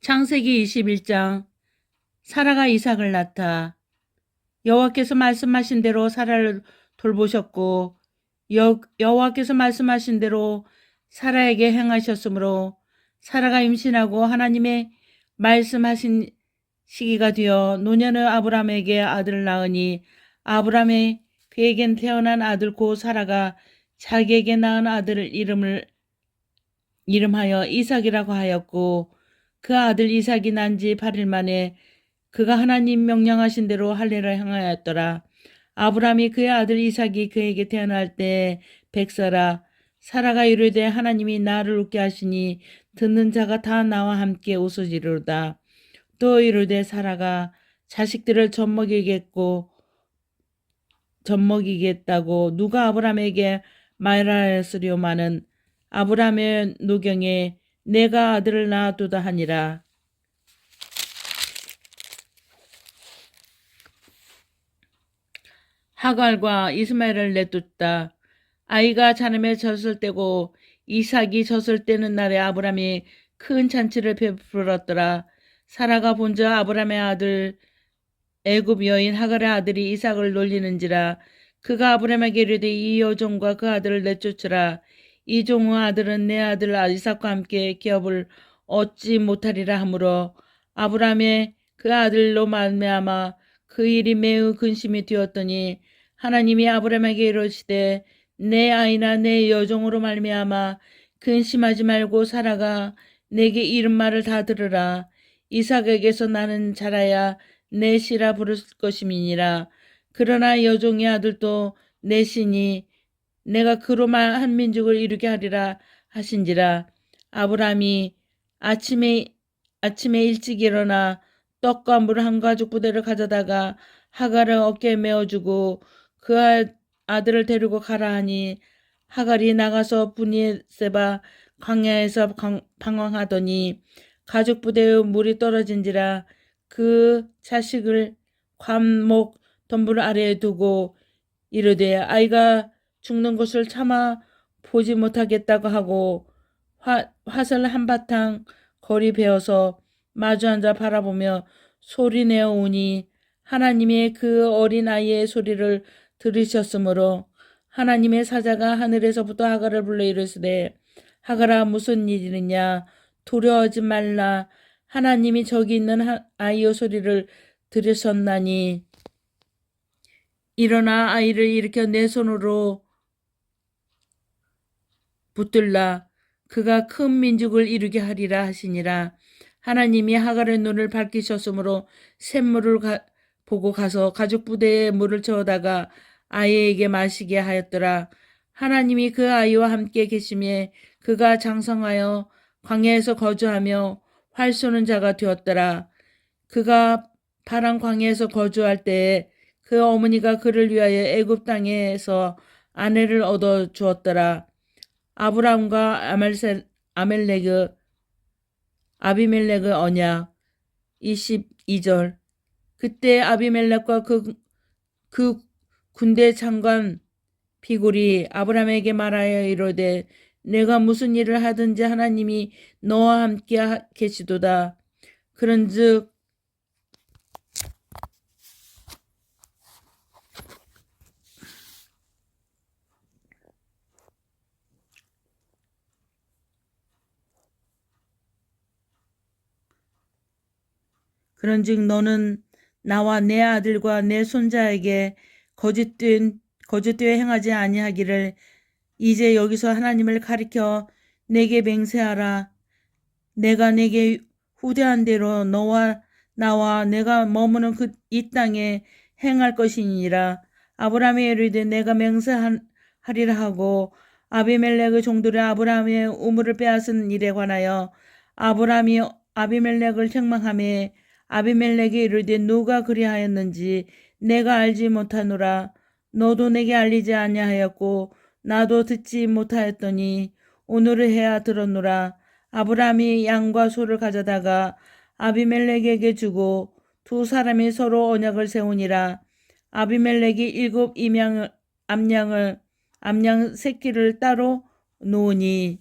창세기 21장. 사라가 이삭을 낳다. 여호와께서 말씀하신 대로 사라를 돌보셨고 여호와께서 말씀하신 대로 사라에게 행하셨으므로 사라가 임신하고 하나님의 말씀하신 시기가 되어 노년의 아브라함에게 아들을 낳으니 아브라함의 그에겐 태어난 아들 곧 사라가 자기에게 낳은 아들을 이름하여 이삭이라고 하였고 그 아들 이삭이 난 지 8일 만에 그가 하나님 명령하신 대로 할례를 행하였더라. 아브라함이 그의 아들 이삭이 그에게 태어날 때 100세라. 사라가 이르되 하나님이 나를 웃게 하시니 듣는 자가 다 나와 함께 웃으리로다. 또 이르되 사라가 자식들을 젖먹이겠다고 누가 아브라함에게 말하였으리오마는 아브라함의 노경에 내가 아들을 낳아두다 하니라. 하갈과 이스마엘을 내쫓다. 아이가 자름에 졌을 때고 이삭이 졌을 때는 날에 아브라함이 큰 잔치를 베풀었더라. 사라가 본저 아브라함의 아들 애굽 여인 하갈의 아들이 이삭을 놀리는지라. 그가 아브라함에게 이르되 이 여종과 그 아들을 내쫓으라. 이 종의 아들은 내 아들 이삭과 함께 기업을 얻지 못하리라 하므로 아브라함의 그 아들로 말미암아 그 일이 매우 근심이 되었더니 하나님이 아브라함에게 이르시되 내 아이나 내 여종으로 말미암아 근심하지 말고 사라가 내게 이른 말을 다 들으라. 이삭에게서 나는 자라야 내 씨라 부를 것임이니라. 그러나 여종의 아들도 내 씨니 내가 그로 한 민족을 이루게 하리라 하신지라. 아브라함이 아침에 일찍 일어나 떡과 물 한 가죽 부대를 가져다가 하갈을 어깨에 메어주고 그 아들을 데리고 가라 하니 하갈이 나가서 브니세바 광야에서 방황하더니 가죽 부대의 물이 떨어진지라. 그 자식을 관목 덤불 아래에 두고 이르되 아이가 죽는 것을 차마 보지 못하겠다고 하고 화살 한바탕 거리 베어서 마주 앉아 바라보며 소리내어 우니 하나님의 그 어린 아이의 소리를 들으셨으므로 하나님의 사자가 하늘에서부터 하갈을 불러 이르시되 하갈아 무슨 일이냐 두려워하지 말라. 하나님이 저기 있는 아이의 소리를 들으셨나니 일어나 아이를 일으켜 내 손으로 붙들라. 그가 큰 민족을 이루게 하리라 하시니라. 하나님이 하갈의 눈을 밝히셨으므로 샘물을 보고 가서 가죽 부대에 물을 채워다가 아이에게 마시게 하였더라. 하나님이 그 아이와 함께 계심에 그가 장성하여 광야에서 거주하며 활 쏘는 자가 되었더라. 그가 파란 광야에서 거주할 때에 그 어머니가 그를 위하여 애굽 땅에서 아내를 얻어 주었더라. 아브람과 아비멜렉의 언약. 22절. 그때 아비멜렉과 그 군대 장관 비굴이 아브람에게 말하여 이르되 내가 무슨 일을 하든지 하나님이 너와 함께 계시도다. 그런즉 너는 나와 내 아들과 내 손자에게 거짓되어 행하지 아니하기를 이제 여기서 하나님을 가리켜 내게 맹세하라. 내가 내게 후대한 대로 너와 나와 내가 머무는 이 땅에 행할 것이니라. 아브라함이 이르되 내가 맹세하리라 하고 아비멜렉의 종들이 아브라함의 우물을 빼앗은 일에 관하여 아브라함이 아비멜렉을 책망하며 아비멜렉이 이르되 누가 그리하였는지 내가 알지 못하노라. 너도 내게 알리지 아니하였고 나도 듣지 못하였더니 오늘을 해야 들었노라. 아브라함이 양과 소를 가져다가 아비멜렉에게 주고 두 사람이 서로 언약을 세우니라. 아비멜렉이 7 암양 새끼를 따로 놓으니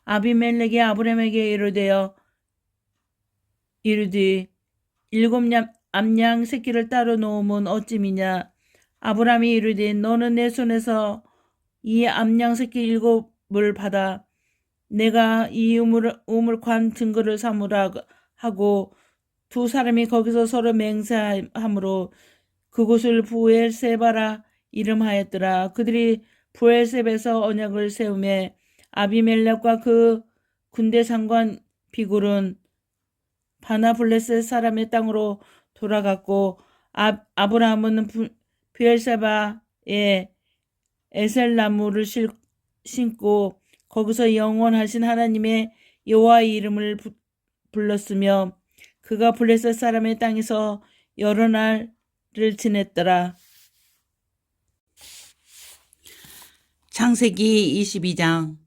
아비멜렉이 아브라함에게 이르되 일곱 암양 새끼를 따로 놓으면 어찌미냐. 아브라함이 이르되 너는 내 손에서 이 암양 새끼 일곱을 받아 내가 이 우물관 증거를 삼으라 하고 두 사람이 거기서 서로 맹세함으로 그곳을 부엘세바라 이름하였더라. 그들이 부엘세바에서 언약을 세우매 아비멜렉과 그 군대 장관 비굴은 바나블레셋 사람의 땅으로 돌아갔고 아브라함은 부엘세바에 에셀나무를 심고 거기서 영원하신 하나님의 여호와의 이름을 불렀으며 그가 블레셋 사람의 땅에서 여러 날을 지냈더라. 창세기 22장.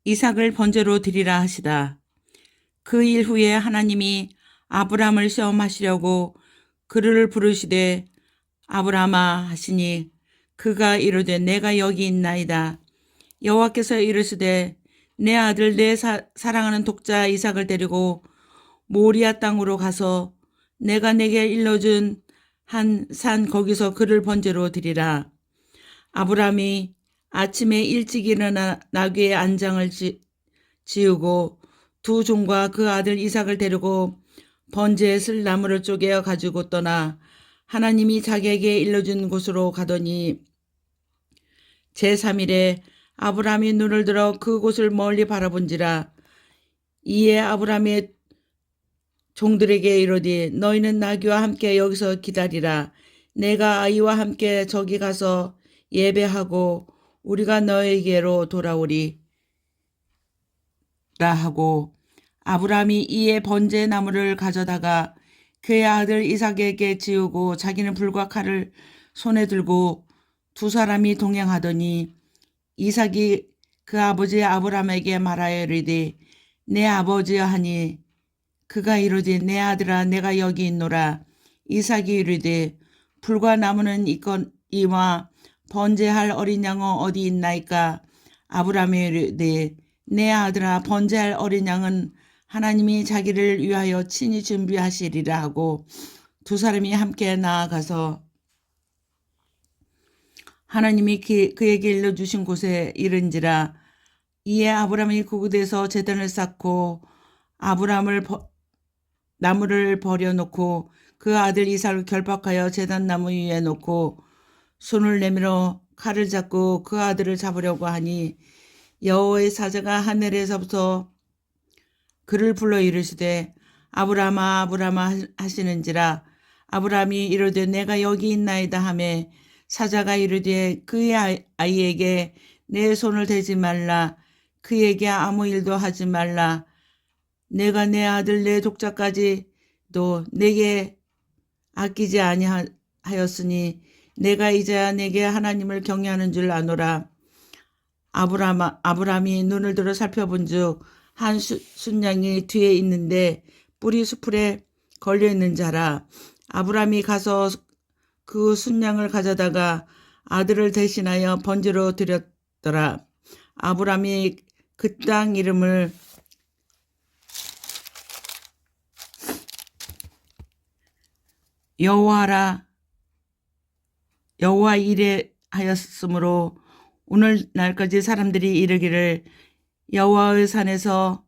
이삭을 번제로 드리라 하시다. 그 일 후에 하나님이 아브라함을 시험하시려고 그를 부르시되 아브라함아 하시니 그가 이르되 내가 여기 있나이다. 여호와께서 이르시되 내 아들 내 사랑하는 독자 이삭을 데리고 모리아 땅으로 가서 내가 내게 일러준 한 산 거기서 그를 번제로 드리라. 아브라함이 아침에 일찍 일어나 나귀의 안장을 지우고 두 종과 그 아들 이삭을 데리고 번제에 쓸 나무를 쪼개어 가지고 떠나 하나님이 자기에게 일러준 곳으로 가더니 제3일에 아브라함이 눈을 들어 그곳을 멀리 바라본지라. 이에 아브라함의 종들에게 이르되 너희는 나귀와 함께 여기서 기다리라. 내가 아이와 함께 저기 가서 예배하고 우리가 너에게로 돌아오리라 하고 아브라함이 이에 번제 나무를 가져다가 그의 아들 이삭에게 지우고 자기는 불과 칼을 손에 들고 두 사람이 동행하더니 이삭이 그 아버지 아브라함에게 말하여 이르되 내 아버지여 하니 그가 이르되 내 아들아 내가 여기 있노라. 이삭이 이르되 불과 나무는 있거니와 번제할 어린 양은 어디 있나이까. 아브라함이 이르되 내 아들아 번제할 어린 양은 하나님이 자기를 위하여 친히 준비하시리라 하고 두 사람이 함께 나아가서 하나님이 그에게 일러주신 곳에 이른지라. 이에 아브라함이 그곳에서 제단을 쌓고 나무를 버려놓고 그 아들 이삭을 결박하여 제단 나무 위에 놓고 손을 내밀어 칼을 잡고 그 아들을 잡으려고 하니 여호와의 사자가 하늘에서부터 그를 불러 이르시되 아브라함아 아브라함아 하시는지라. 아브라함이 이르되 내가 여기 있나이다 하매 사자가 이르되 그의 아이에게 내 손을 대지 말라. 그에게 아무 일도 하지 말라. 내가 내 아들 내 독자까지도 내게 아끼지 아니하였으니 내가 이제야 내게 하나님을 경외하는 줄 아노라. 아브라함이 눈을 들어 살펴본즉 한 순양이 뒤에 있는데 뿔이 수풀에 걸려있는 자라. 아브라함이 가서 그 순양을 가져다가 아들을 대신하여 번제로 드렸더라. 아브라함이 그 땅 이름을 여호와 이레 하였으므로 오늘날까지 사람들이 이르기를 여호와의 산에서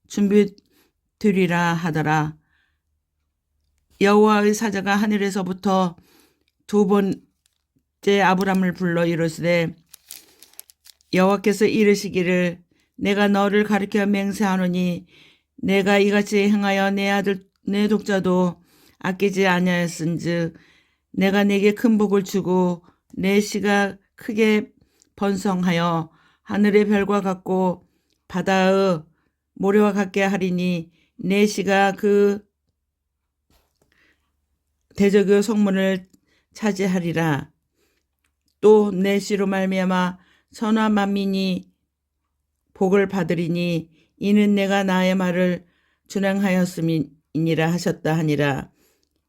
준비되리라 하더라. 여호와의 사자가 하늘에서부터 두 번째 아브라함을 불러 이르시되 여호와께서 이르시기를 내가 너를 가리켜 맹세하노니 내가 이같이 행하여 내 아들 내 독자도 아끼지 아니하였은즉 내가 내게 큰 복을 주고 내 씨가 크게 번성하여 하늘의 별과 같고 바다의 모래와 같게 하리니 내 씨가 그 대적의 성문을 차지하리라. 또 내 씨로 말미암아 천하 만민이 복을 받으리니 이는 내가 나의 말을 준행하였음이니라 하셨다 하니라.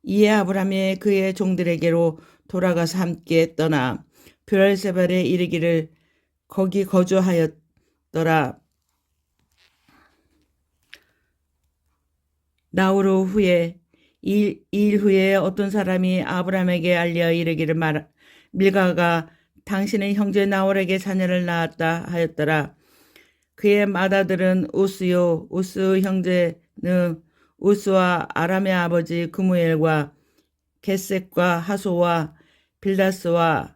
이에 아브라함이 그의 종들에게로 돌아가서 함께 떠나 브엘세바에 이르기를 거기 거주하였더라. 나홀 후에 일 후에 어떤 사람이 아브라함에게 알려 이르기를 밀가가 당신의 형제 나홀에게 자녀를 낳았다 하였더라. 그의 맏아들은 우스요 우스 형제는 우스와 아람의 아버지 그무엘과 겟셋과 하소와 빌다스와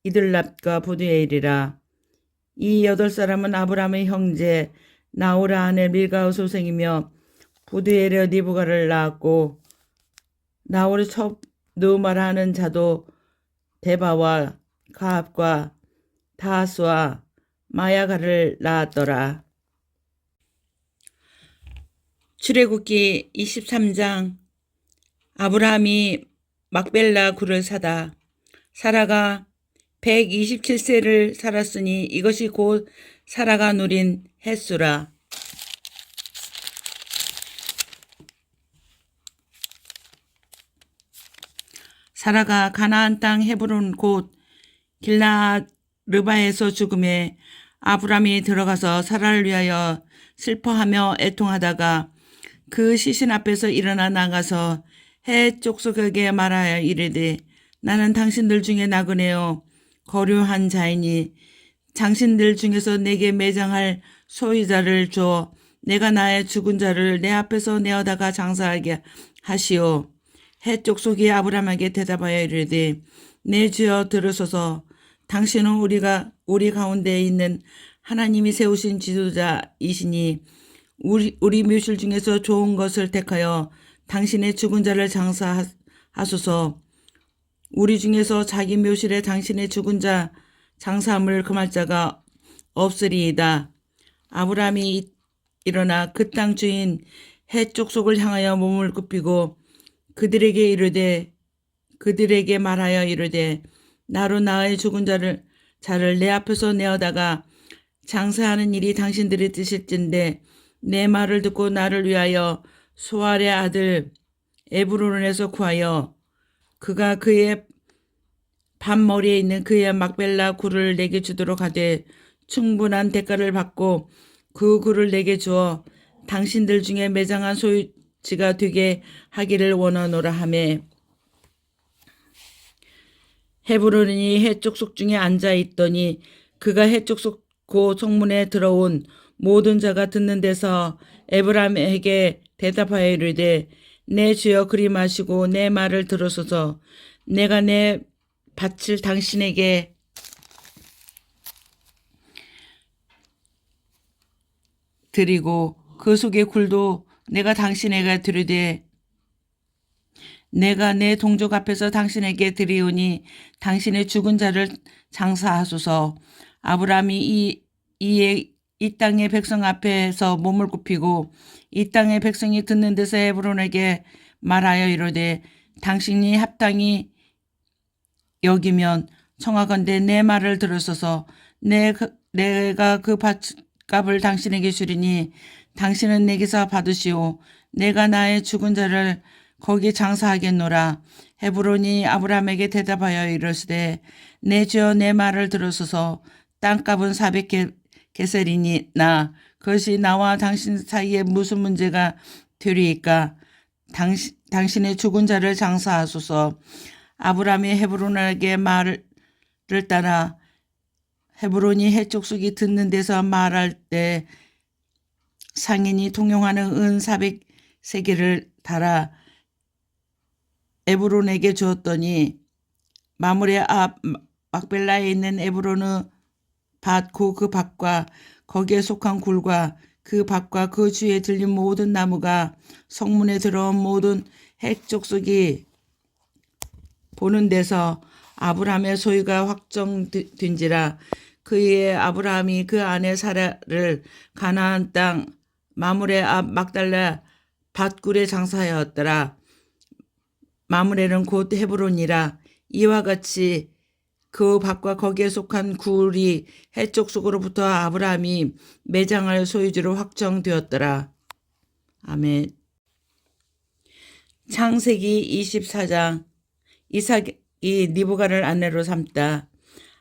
이들랍과 부두엘이라. 이 8사람은 아브라함의 형제 나홀의 아내 밀가의 소생이며 부두엘의 니브가를 낳았고 나홀의 첩 느우마라는 자도 데바와 가압과 다하스와 마야가를 낳았더라. 출애굽기 23장. 아브라함이 막벨라 굴을 사다. 사라가 127세를 살았으니 이것이 곧 사라가 누린 햇수라. 사라가 가나안 땅 헤브론 곧 길라르바에서 죽음에 아브라함이 들어가서 사라를 위하여 슬퍼하며 애통하다가 그 시신 앞에서 일어나 나가서 해 족속에게 말하여 이르되 나는 당신들 중에 나그네요 거류한 자이니 당신들 중에서 내게 매장할 소유자를 줘 내가 나의 죽은 자를 내 앞에서 내어다가 장사하게 하시오. 해 족속이 아브라함에게 대답하여 이르되 내 주여 들으소서. 당신은 우리 가운데 있는 하나님이 세우신 지도자이시니 우리 묘실 중에서 좋은 것을 택하여 당신의 죽은 자를 장사하소서. 우리 중에서 자기 묘실에 당신의 죽은 자 장사함을 금할 자가 없으리이다. 아브라함이 일어나 그 땅 주인 해 족속을 향하여 몸을 굽히고 그들에게 말하여 이르되 나로 나의 죽은 자를 내 앞에서 내어다가 장사하는 일이 당신들의 뜻일진데 내 말을 듣고 나를 위하여 소알의 아들 에브론에서 구하여 그가 그의 밤머리에 있는 그의 막벨라 굴을 내게 주도록 하되 충분한 대가를 받고 그 굴을 내게 주어 당신들 중에 매장한 소유지가 되게 하기를 원하노라 하매 헤브론이 해족속 중에 앉아 있더니 그가 해족속 그 성문에 들어온 모든 자가 듣는 데서 에브라임에게 대답하여 이르되 내 주여 그리 마시고 내 말을 들으소서. 내가 내 밭을 당신에게 드리고 그 속의 굴도 내가 당신에게 드리되 내가 내 동족 앞에서 당신에게 드리오니 당신의 죽은 자를 장사하소서. 아브라함이 이 땅의 백성 앞에서 몸을 굽히고 이 땅의 백성이 듣는 데서 헤브론에게 말하여 이르되 당신이 합당히 여기면 청하건대 내 말을 들으소서. 내가 그 밭값을 당신에게 주리니 당신은 내게서 받으시오. 내가 나의 죽은 자를 거기 장사하겠노라. 헤브론이 아브라함에게 대답하여 이르시되 내 주여 내 말을 들으소서. 땅값은 400게셀이니 그것이 나와 당신 사이에 무슨 문제가 되리이까. 당신의 죽은 자를 장사하소서. 아브라함이 헤브론에게 말을 따라 헤브론이 해족속이 듣는 데서 말할 때 상인이 통용하는 은 400세겔을 달아 에브론에게 주었더니 마므레 앞 막벨라에 있는 에브론의 밭고 그 밭과 거기에 속한 굴과 그 밭과 그 주위에 들린 모든 나무가 성문에 들어온 모든 해족속이 보는 데서 아브라함의 소유가 확정된지라. 그의 아브라함이 그 아내 사라를 가나안 땅 마므레 앞 막달라 밭굴에 장사하였더라. 마므레는 곧 헤브론이라. 이와 같이 그 밭과 거기에 속한 굴이 해족속으로부터 아브라함이 매장할 소유지로 확정되었더라. 아멘. 창세기 24장. 이삭이 리브가를 아내로 삼다.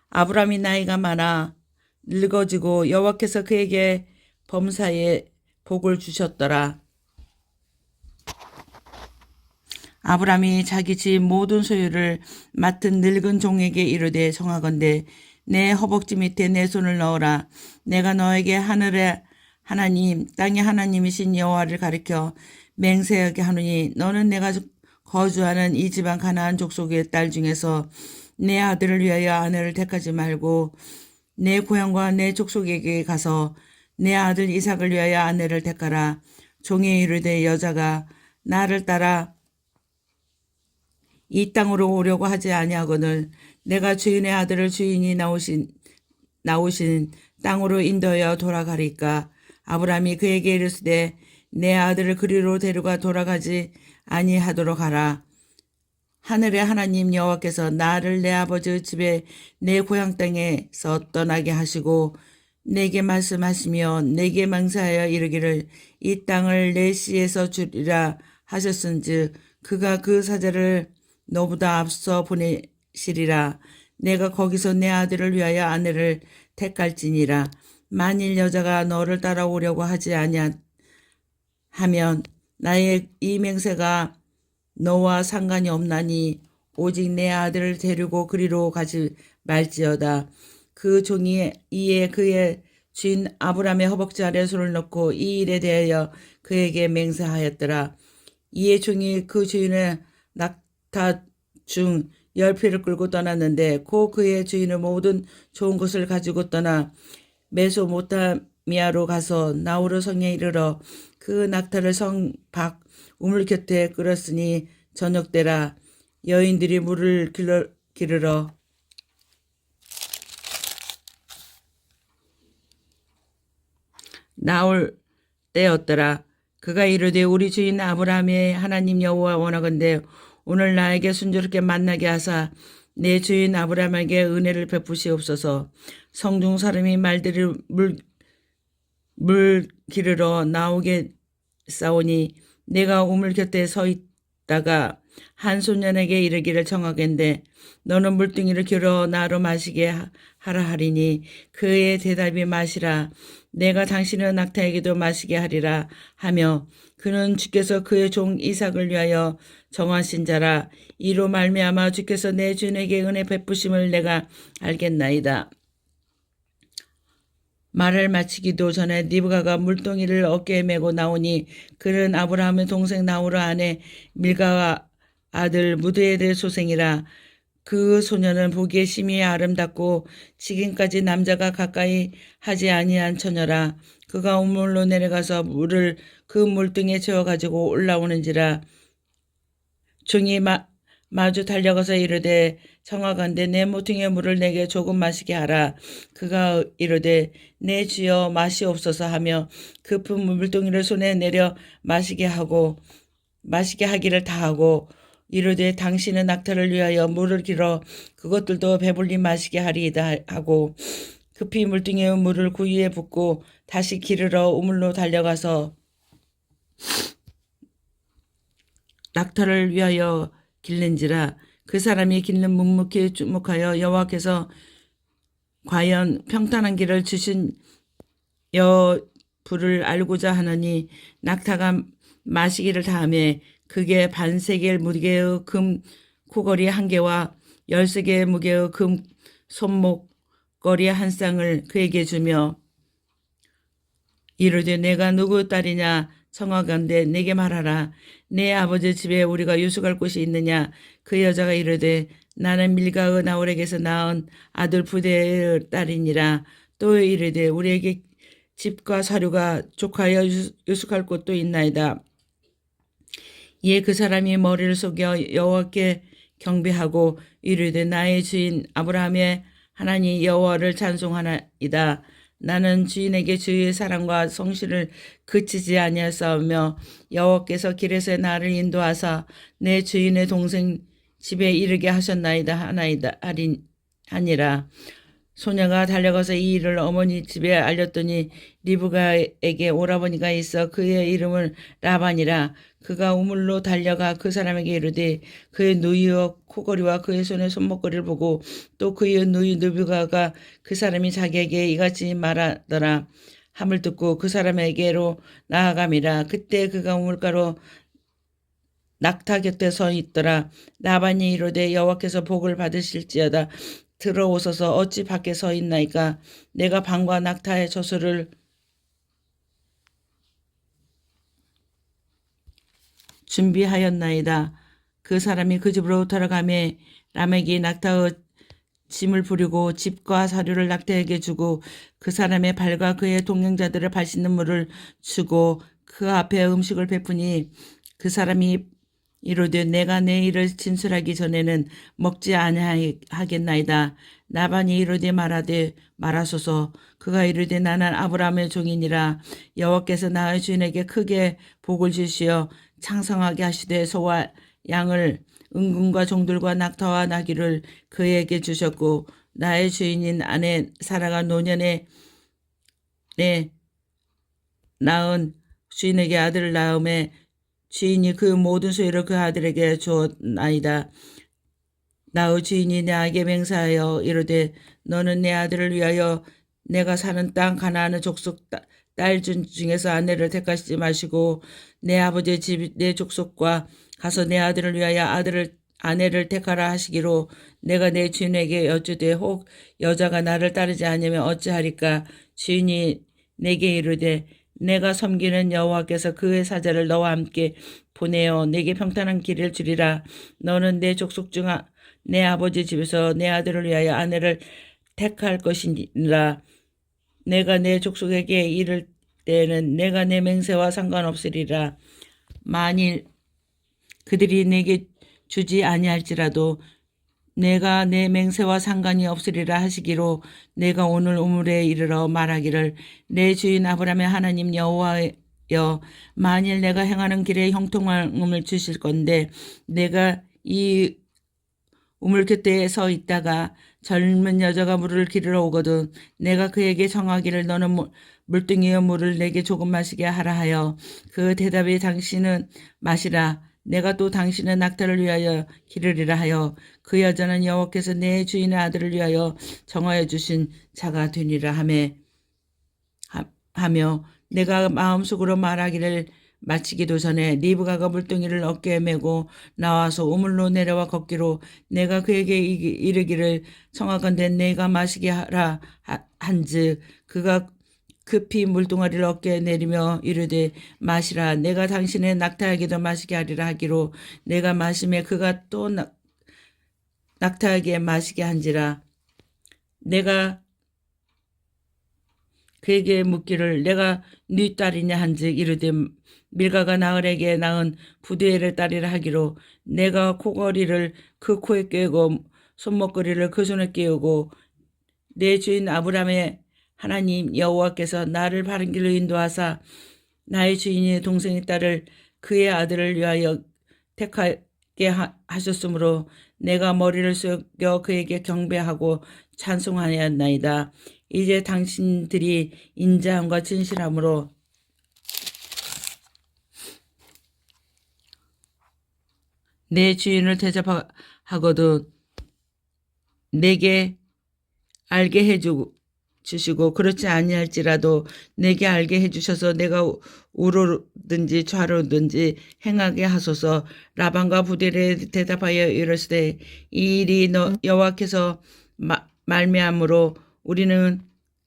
아브라함이 나이가 많아 늙어지고 여호와께서 그에게 범사에 복을 주셨더라. 아브람이 자기 집 모든 소유를 맡은 늙은 종에게 이르되 청하건대 내 허벅지 밑에 내 손을 넣어라. 내가 너에게 하늘의 하나님 땅의 하나님이신 여호와를 가리켜 맹세하게 하노니 너는 내가 거주하는 이 지방 가나안 족속의 딸 중에서 내 아들을 위하여 아내를 택하지 말고 내 고향과 내 족속에게 가서 내 아들 이삭을 위하여 아내를 택하라. 종이 이르되 여자가 나를 따라 이 땅으로 오려고 하지 아니하거늘 내가 주인의 아들을 주인이 나오신 땅으로 인도하여 돌아가리까. 아브람이 그에게 이르시되 내 아들을 그리로 데려가 돌아가지 아니하도록 하라. 하늘의 하나님 여호와께서 나를 내 아버지의 집에 내 고향 땅에서 떠나게 하시고 내게 말씀하시며 내게 맹세하여 이르기를 이 땅을 내 씨에서 주리라 하셨은즉 그가 그 사자를 너보다 앞서 보내시리라. 내가 거기서 내 아들을 위하여 아내를 택할지니라. 만일 여자가 너를 따라오려고 하지 아니하면 나의 이 맹세가 너와 상관이 없나니 오직 내 아들을 데리고 그리로 가지 말지어다. 그 종이 이에 그의 주인 아브람의 허벅지 아래 손을 넣고 이 일에 대하여 그에게 맹세하였더라. 이에 종이 그 주인의 낙타 중 10피를 끌고 떠났는데 곧 그의 주인은 모든 좋은 것을 가지고 떠나 메소포타미아로 가서 나우르 성에 이르러 그 낙타를 성 밖 우물 곁에 끌었으니 저녁 때라. 여인들이 물을 기르러 나올 때였더라. 그가 이르되 우리 주인 아브라함의 하나님 여호와 원하건대 오늘 나에게 순조롭게 만나게 하사 내 주인 아브라함에게 은혜를 베푸시옵소서. 성중 사람이 말들을 물 기르러 나오게 싸우니 내가 우물 곁에 서 있다가 한 소년에게 이르기를 청하건대 너는 물뚱이를 기르어 나로 마시게 하라 하리니 그의 대답이 마시라. 내가 당신의 낙타에게도 마시게 하리라 하며 그는 주께서 그의 종 이삭을 위하여 정하신 자라. 이로 말미암아 주께서 내 주인에게 은혜 베푸심을 내가 알겠나이다. 말을 마치기도 전에 리브가가 물동이를 어깨에 메고 나오니 그는 아브라함의 동생 나우르 아내 밀가와 아들 무드에의 소생이라. 그 소녀는 보기에 심히 아름답고 지금까지 남자가 가까이 하지 아니한 처녀라. 그가 우물로 내려가서 물을 그 물등에 채워가지고 올라오는지라. 종이 마주 달려가서 이르되 청하건대 내 모퉁이의 물을 내게 조금 마시게 하라. 그가 이르되 내 주여 마시옵소서 하며 급은 물동이를 손에 내려 마시게 하기를 다하고 이르되 당신은 낙타를 위하여 물을 길어 그것들도 배불리 마시게 하리이다 하고 급히 물등의 물을 구유에 붓고 다시 기르러 우물로 달려가서 낙타를 위하여 길는지라. 그 사람이 길는 묵묵히 주목하여 여호와께서 과연 평탄한 길을 주신 여부를 알고자 하느니 낙타가 마시기를 다하며 그게 반세겔 무게의 금 코걸이 한 개와 13개의 무게의 금 손목걸이 한 쌍을 그에게 주며 이르되 내가 누구 딸이냐 청하건대 내게 말하라. 내 아버지 집에 우리가 유숙할 곳이 있느냐. 그 여자가 이르되 나는 밀가의 나홀에게서 낳은 아들 부대의 딸이니라. 또 이르되 우리에게 집과 사료가 족하여 유숙할 곳도 있나이다. 이에 그 사람이 머리를 숙여 여호와께 경배하고 이르되 나의 주인 아브라함의 하나님 여호와를 찬송하나이다. 나는 주인에게 주의 사랑과 성실을 그치지 아니하사오며 여호와께서 길에서 나를 인도하사 내 주인의 동생 집에 이르게 하셨나이다 하니라. 소녀가 달려가서 이 일을 어머니 집에 알렸더니 리브가에게 오라버니가 있어 그의 이름을 라반이라. 그가 우물로 달려가 그 사람에게 이르되 그의 누이의 코걸이와 그의 손의 손목걸이를 보고 또 그의 누이 리브가가 그 사람이 자기에게 이같이 말하더라 함을 듣고 그 사람에게로 나아감이라. 그때 그가 우물가로 낙타 곁에 서 있더라. 라반이 이르되 여호와께서 복을 받으실지어다. 들어오소서. 어찌 밖에 서 있나이까. 내가 방과 낙타의 젖을 준비하였나이다. 그 사람이 그 집으로 돌아가매 라멕이 낙타의 짐을 부리고 집과 사료를 낙타에게 주고 그 사람의 발과 그의 동행자들을 발 씻는 물을 주고 그 앞에 음식을 베푸니 그 사람이 이르되 내가 내 일을 진술하기 전에는 먹지 아니하겠나이다. 라반이 이르되 말하소서. 그가 이르되 나는 아브라함의 종이니라. 여호와께서 나의 주인에게 크게 복을 주시어 창성하게 하시되 소와 양을 은금과 종들과 낙타와 나귀를 그에게 주셨고 나의 주인인 아내 사라가 노년에 낳은 주인에게 아들을 낳음에 주인이 그 모든 소유를 그 아들에게 주었나이다. 나의 주인이 내게 맹세하여 이르되 너는 내 아들을 위하여 내가 사는 땅 가나안의 족속 딸 중에서 아내를 택하지 마시고 내 아버지의 집 내 족속과 가서 내 아들을 위하여 아내를 택하라 하시기로 내가 내 주인에게 여쭈되 혹 여자가 나를 따르지 않으면 어찌하리까. 주인이 내게 이르되 내가 섬기는 여호와께서 그의 사자를 너와 함께 보내어 내게 평탄한 길을 주리라. 너는 내 족속 중 내 아버지 집에서 내 아들을 위하여 아내를 택할 것이니라. 내가 내 족속에게 이를 때에는 내가 내 맹세와 상관없으리라. 만일 그들이 내게 주지 아니할지라도 내가 내 맹세와 상관이 없으리라 하시기로 내가 오늘 우물에 이르러 말하기를 내 주인 아브라함의 하나님 여호와여 만일 내가 행하는 길에 형통함을 주실 건데 내가 이 우물 곁에 서 있다가 젊은 여자가 물을 기르러 오거든 내가 그에게 정하기를 너는 물등이의 물을 내게 조금 마시게 하라 하여 그 대답에 당신은 마시라. 내가 또 당신의 낙타를 위하여 기르리라 하여 그 여자는 여호와께서 내 주인의 아들을 위하여 정하여 주신 자가 되니라 하며 내가 마음속으로 말하기를 마치기도 전에 리브가가 물동이를 어깨에 메고 나와서 우물로 내려와 걷기로 내가 그에게 이르기를 청하건대 내가 마시게 하라 한즉 그가 급히 물동아리를 어깨에 내리며 이르되 마시라. 내가 당신의 낙타에게도 마시게 하리라 하기로 내가 마심에 그가 또 낙타에게 마시게 한지라. 내가 그에게 묻기를 내가 네 딸이냐 한즉 이르되 밀가가 나흘에게 낳은 부두엘의 딸이라 하기로 내가 코걸이를 그 코에 끼우고 손목걸이를 그 손에 끼우고 내 주인 아브라함의 하나님 여호와께서 나를 바른 길로 인도하사 나의 주인의 동생의 딸을 그의 아들을 위하여 택하게 하셨으므로 내가 머리를 숙여 그에게 경배하고 찬송하였나이다. 이제 당신들이 인자함과 진실함으로 내 주인을 대접하거든 내게 알게 해주시고 그렇지 아니할지라도 내게 알게 해주셔서 내가 우로든지 좌로든지 행하게 하소서. 라반과 부델에 대답하여 이르시되 이 일이 여호와께서 말미암으로 우리는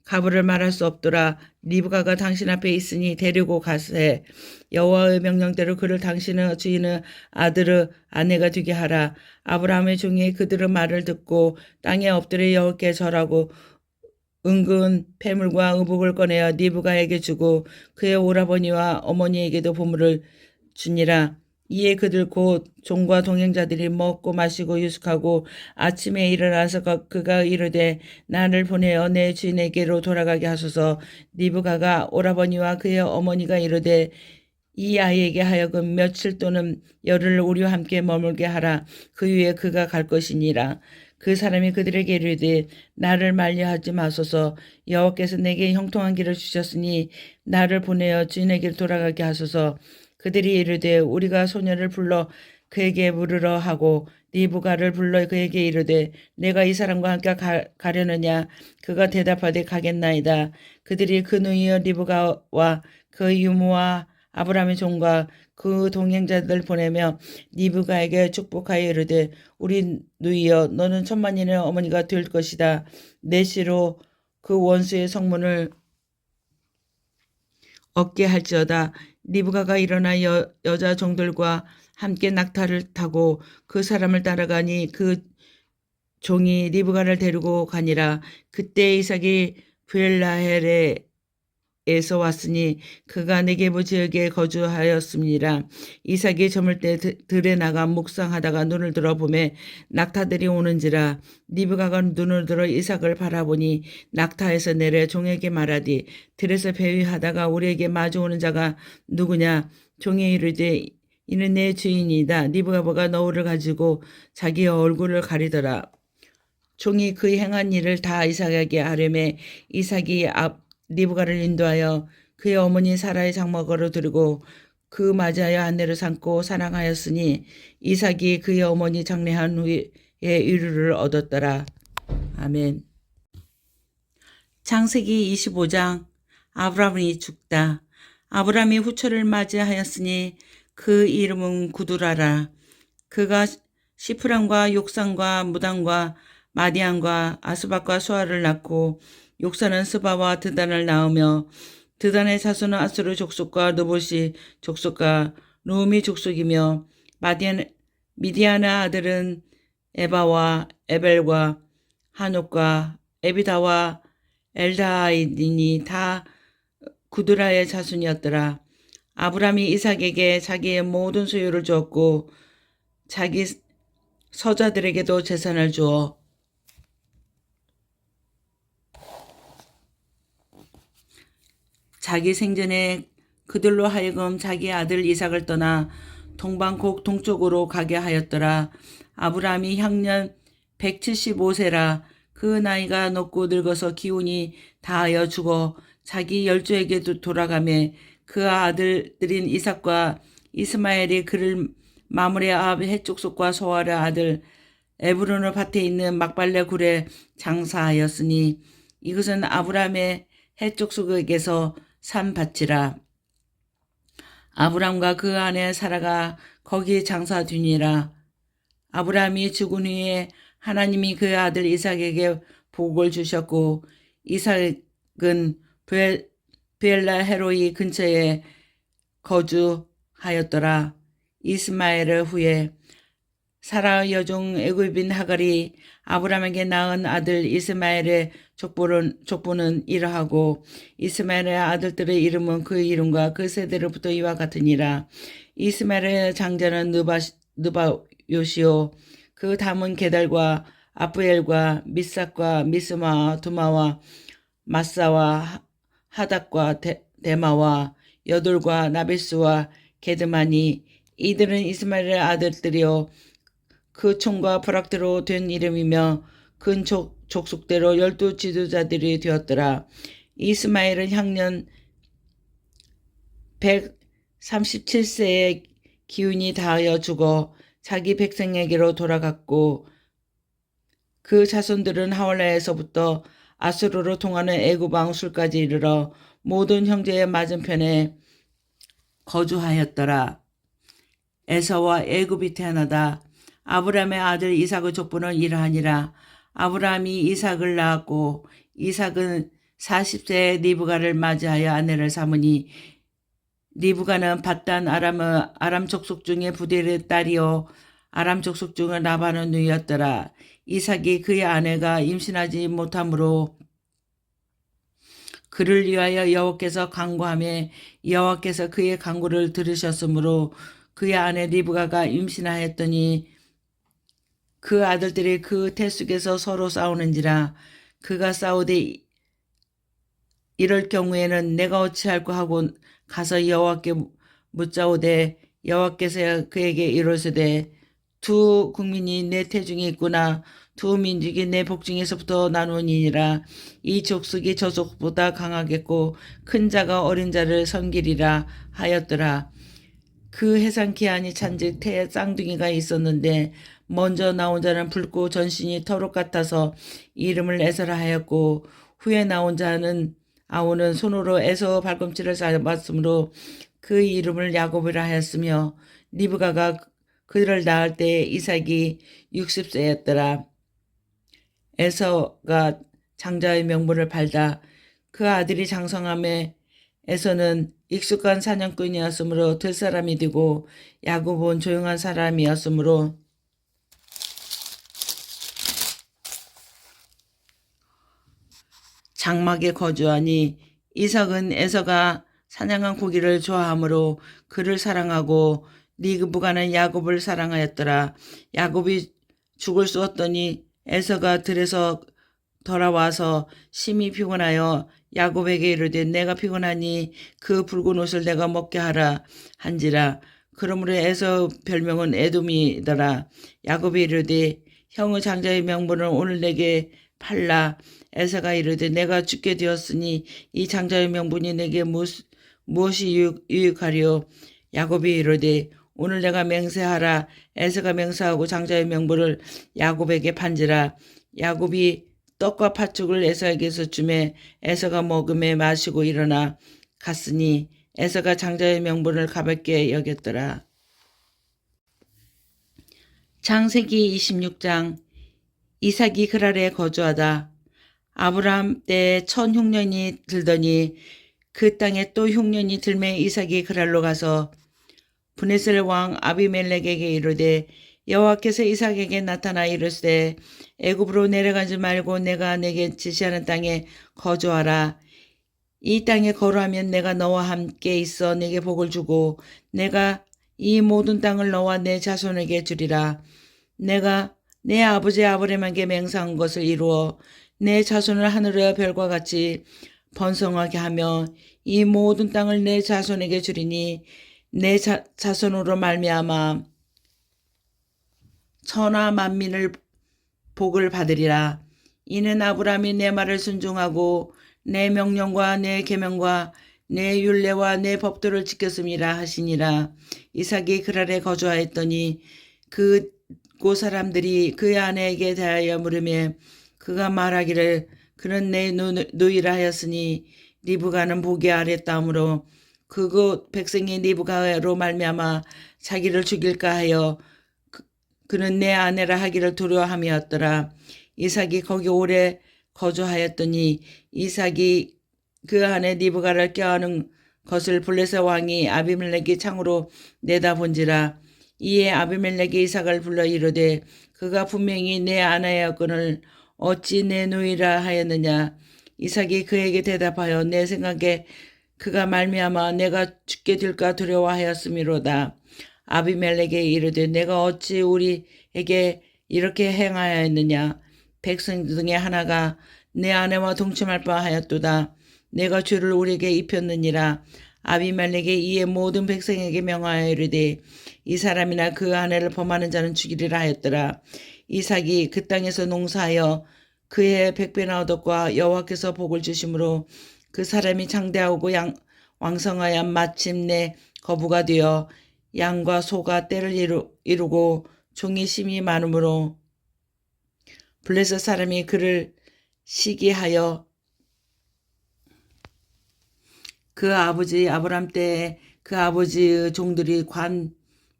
가부를 말할 수 없더라. 리브가가 당신 앞에 있으니 데리고 가세. 여호와의 명령대로 그를 당신의 주인의 아들의 아내가 되게 하라. 아브라함의 종이 그들의 말을 듣고 땅에 엎드려 여호와께 절하고 은근 폐물과 의복을 꺼내어 리브가에게 주고 그의 오라버니와 어머니에게도 보물을 주니라. 이에 그들 곧 종과 동행자들이 먹고 마시고 유숙하고 아침에 일어나서 그가 이르되 나를 보내어 내 주인에게로 돌아가게 하소서. 리브가가 오라버니와 그의 어머니가 이르되 이 아이에게 하여금 며칠 또는 열흘 우리와 함께 머물게 하라. 그 후에 그가 갈 것이니라. 그 사람이 그들에게 이르되 나를 말려하지 마소서. 여호와께서 내게 형통한 길을 주셨으니 나를 보내어 주인에게로 돌아가게 하소서. 그들이 이르되 우리가 소녀를 불러 그에게 물으러 하고 리브가를 불러 그에게 이르되 내가 이 사람과 함께 가려느냐. 그가 대답하되 가겠나이다. 그들이 그 누이여 리브가와 그 유모와 아브라함의 종과 그 동행자들 보내며 리브가에게 축복하여 이르되 우리 누이여 너는 천만인의 어머니가 될 것이다. 내 씨로 그 원수의 성문을 얻게 할지어다. 리브가가 일어나 여자 종들과 함께 낙타를 타고 그 사람을 따라가니 그 종이 리브가를 데리고 가니라. 그때 이삭이 브엘라헬에서 왔으니 그가 네게부 지역에 거주하였습니다. 이삭이 저물 때 들에 나가 묵상하다가 눈을 들어 보매 낙타들이 오는지라. 리브가가 눈을 들어 이삭을 바라보니 낙타에서 내려 종에게 말하디 들에서 배위하다가 우리에게 마주오는 자가 누구냐. 종이 이르되 이는 내 주인이다. 리브가가 너울을 가지고 자기의 얼굴을 가리더라. 종이 그 행한 일을 다 이삭에게 아뢰매 이삭이 리브가를 인도하여 그의 어머니 사라의 장막으로 들고 그 맞이하여 아내를 삼고 사랑하였으니 이삭이 그의 어머니 장례한 후에 의류를 얻었더라. 아멘. 창세기 25장. 아브라함이 죽다. 아브라함이 후처를 맞이하였으니 그 이름은 구두라라. 그가 시프람과 욕산과 무단과 마디안과 아스박과 수아를 낳고 욕산은 스바와 드단을 낳으며 드단의 자손은 아수르 족속과 느봇이 족속과 루미 족속이며 미디안의 아들은 에바와 에벨과 한옥과 에비다와 엘다이니 다 구드라의 자손이었더라. 아브라함이 이삭에게 자기의 모든 소유를 주었고 자기 서자들에게도 재산을 주어 자기 생전에 그들로 하여금 자기 아들 이삭을 떠나 동방곡 동쪽으로 가게 하였더라. 아브라함이 향년 175세라. 그 나이가 높고 늙어서 기운이 다하여 죽어 자기 열조에게 돌아가매 그 아들들인 이삭과 이스마엘이 그를 마므레 아합 해족속과 소아의 아들 에브론의 밭에 있는 막발레 굴에 장사하였으니 이것은 아브라함의 해족속에게서 산 밭이라. 아브람과 그 아내 사라가 거기 장사되니라. 아브라함이 죽은 후에 하나님이 그 아들 이삭에게 복을 주셨고 이삭은 브엘라 헤로이 근처에 거주하였더라. 이스마엘 후에 사라 여종 애굽인 하갈이 아브라함에게 낳은 아들 이스마엘의 족보는 이러하고 이스마엘의 아들들의 이름은 그 이름과 그 세대로부터 이와 같으니라. 이스마엘의 장자는 느바요시오. 그 다음은 게달과 아프엘과 미삭과 미스마와 두마와 마사와 하닥과 데마와 여돌과 나비스와 게드마니 이들은 이스마엘의 아들들이요 그 총과 부락대로 된 이름이며 근 족속대로 12 지도자들이 되었더라. 이스마엘은 향년 137세에 기운이 다하여 죽어 자기 백성에게로 돌아갔고 그 자손들은 하월라에서부터 아수르로 통하는 애굽 왕술까지 이르러 모든 형제의 맞은편에 거주하였더라. 에서와 애굽이 태어나다. 아브라함의 아들 이삭의 족보는 이러하니라. 아브라함이 이삭을 낳았고 이삭은 40세에 리브가를 맞이하여 아내를 삼으니 리브가는 밧단 아람 족속 중에 부델의 딸이요 아람 족속 중에 라반의 누이였더라. 이삭이 그의 아내가 임신하지 못하므로 그를 위하여 여호와께서 간구하며 여호와께서 그의 간구를 들으셨으므로 그의 아내 리브가가 임신하였더니 그 아들들이 그 태숙에서 서로 싸우는지라. 그가 싸우되 이럴 경우에는 내가 어찌할까 하고 가서 여호와께 묻자오되 여호와께서 그에게 이르시되 두 국민이 내 태중에 있구나. 두 민족이 내 복중에서부터 나누니라. 이 족속이 저 족보다 강하겠고 큰 자가 어린 자를 섬기리라 하였더라. 그 해상 기한이 찬즉 태에 쌍둥이가 있었는데 먼저 나온 자는 붉고 전신이 털옷 같아서 이름을 에서라 하였고 후에 나온 자는 아우는 손으로 에서 발꿈치를 잡았으므로 그 이름을 야곱이라 하였으며 리브가가 그들을 낳을 때 이삭이 60세였더라. 에서가 장자의 명분을 팔다 그 아들이 장성함에 에서는 익숙한 사냥꾼이었으므로 될 사람이 되고 야곱은 조용한 사람이었으므로 장막에 거주하니 이삭은 에서가 사냥한 고기를 좋아하므로 그를 사랑하고 리브가는 야곱을 사랑하였더라. 야곱이 죽을 쏘았더니 에서가 들에서 돌아와서 심히 피곤하여 야곱에게 이르되 내가 피곤하니 그 붉은 옷을 내가 먹게 하라 한지라. 그러므로 에서 별명은 에돔이더라. 야곱이 이르되 형의 장자의 명분을 오늘 내게 팔라. 에서가 이르되 내가 죽게 되었으니 이 장자의 명분이 내게 무엇이 유익하리요. 야곱이 이르되 오늘 내가 맹세하라. 에서가 맹세하고 장자의 명분을 야곱에게 판지라. 야곱이 떡과 팥죽을 에서에게서 주매 에서가 먹음에 마시고 일어나 갔으니 에서가 장자의 명분을 가볍게 여겼더라. 창세기 26장. 이삭이 그랄에 거주하다 아브라함 때 1000흉년이 들더니 그 땅에 또 흉년이 들매 이삭이 그랄로 가서 브네셀 왕 아비멜렉에게 이르되 여호와께서 이삭에게 나타나 이르시되 애굽으로 내려가지 말고 내가 내게 지시하는 땅에 거주하라. 이 땅에 거주하면 내가 너와 함께 있어 내게 복을 주고 내가 이 모든 땅을 너와 내 자손에게 주리라. 내가 내 아버지 아브라함에게 맹세한 것을 이루어 내 자손을 하늘의 별과 같이 번성하게 하며 이 모든 땅을 내 자손에게 주리니 내 자손으로 말미암아 천하 만민을 복을 받으리라. 이는 아브라함이 내 말을 순종하고 내 명령과 내 계명과 내 율례와 내 법도를 지켰음이라 하시니라. 이삭이 그랄에 거주하였더니 그곳 사람들이 그의 아내에게 대하여 물으며 그가 말하기를 그는 내 누이라 하였으니 리브가는 보기 아랬다므로 그곳 백성이 리브가로 말미암아 자기를 죽일까 하여 그는 내 아내라 하기를 두려워함이었더라. 이삭이 거기 오래 거주하였더니 이삭이 그 아내 리브가를 껴안은 것을 블레셋 왕이 아비멜렉이 창으로 내다본지라. 이에 아비멜렉이 이삭을 불러 이르되 그가 분명히 내 아내였거늘 어찌 내 누이라 하였느냐. 이삭이 그에게 대답하여 내 생각에 그가 말미암아 내가 죽게 될까 두려워하였음이로다. 아비멜렉에게 이르되 내가 어찌 우리에게 이렇게 행하였느냐. 백성 중에 하나가 내 아내와 동침할 바하였도다. 내가 죄를 우리에게 입혔느니라. 아비멜렉이 이에 모든 백성에게 명하여 이르되 이 사람이나 그 아내를 범하는 자는 죽이리라 하였더라. 이삭이 그 땅에서 농사하여 그의 백배나 얻었과 여호와께서 복을 주심으로 그 사람이 장대하고 왕성하여 마침내 거부가 되어 양과 소가 때를 이루고 종이 심히 많으므로 블레셋 사람이 그를 시기하여 그 아버지 아브람 때에 그 아버지의 종들이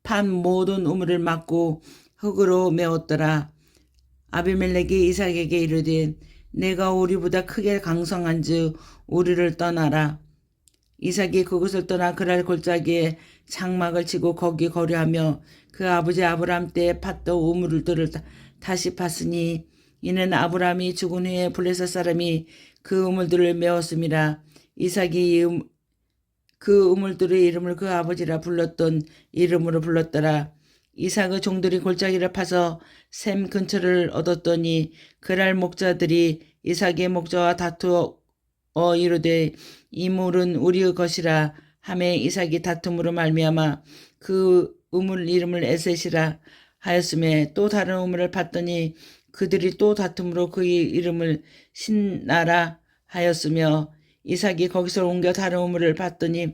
판 모든 우물을 막고 흙으로 메웠더라. 아비멜렉이 이삭에게 이르되 내가 우리보다 크게 강성한즉 우리를 떠나라. 이삭이 그곳을 떠나 그랄 골짜기에 장막을 치고 거기 거류하며 그 아버지 아브람 때에 팠던 우물들을 다시 팠으니 이는 아브람이 죽은 후에 블레셋 사람이 그 우물들을 메웠음이라. 이삭이 그 우물들의 이름을 그 아버지라 불렀던 이름으로 불렀더라. 이삭의 종들이 골짜기를 파서 샘 근처를 얻었더니 그랄 목자들이 이삭의 목자와 다투어 이르되 이 물은 우리의 것이라 하매 이삭이 다툼으로 말미암아 그 우물 이름을 에셋이라 하였음에 또 다른 우물을 팠더니 그들이 또 다툼으로 그의 이름을 신나라 하였으며 이삭이 거기서 옮겨 다른 우물을 팠더니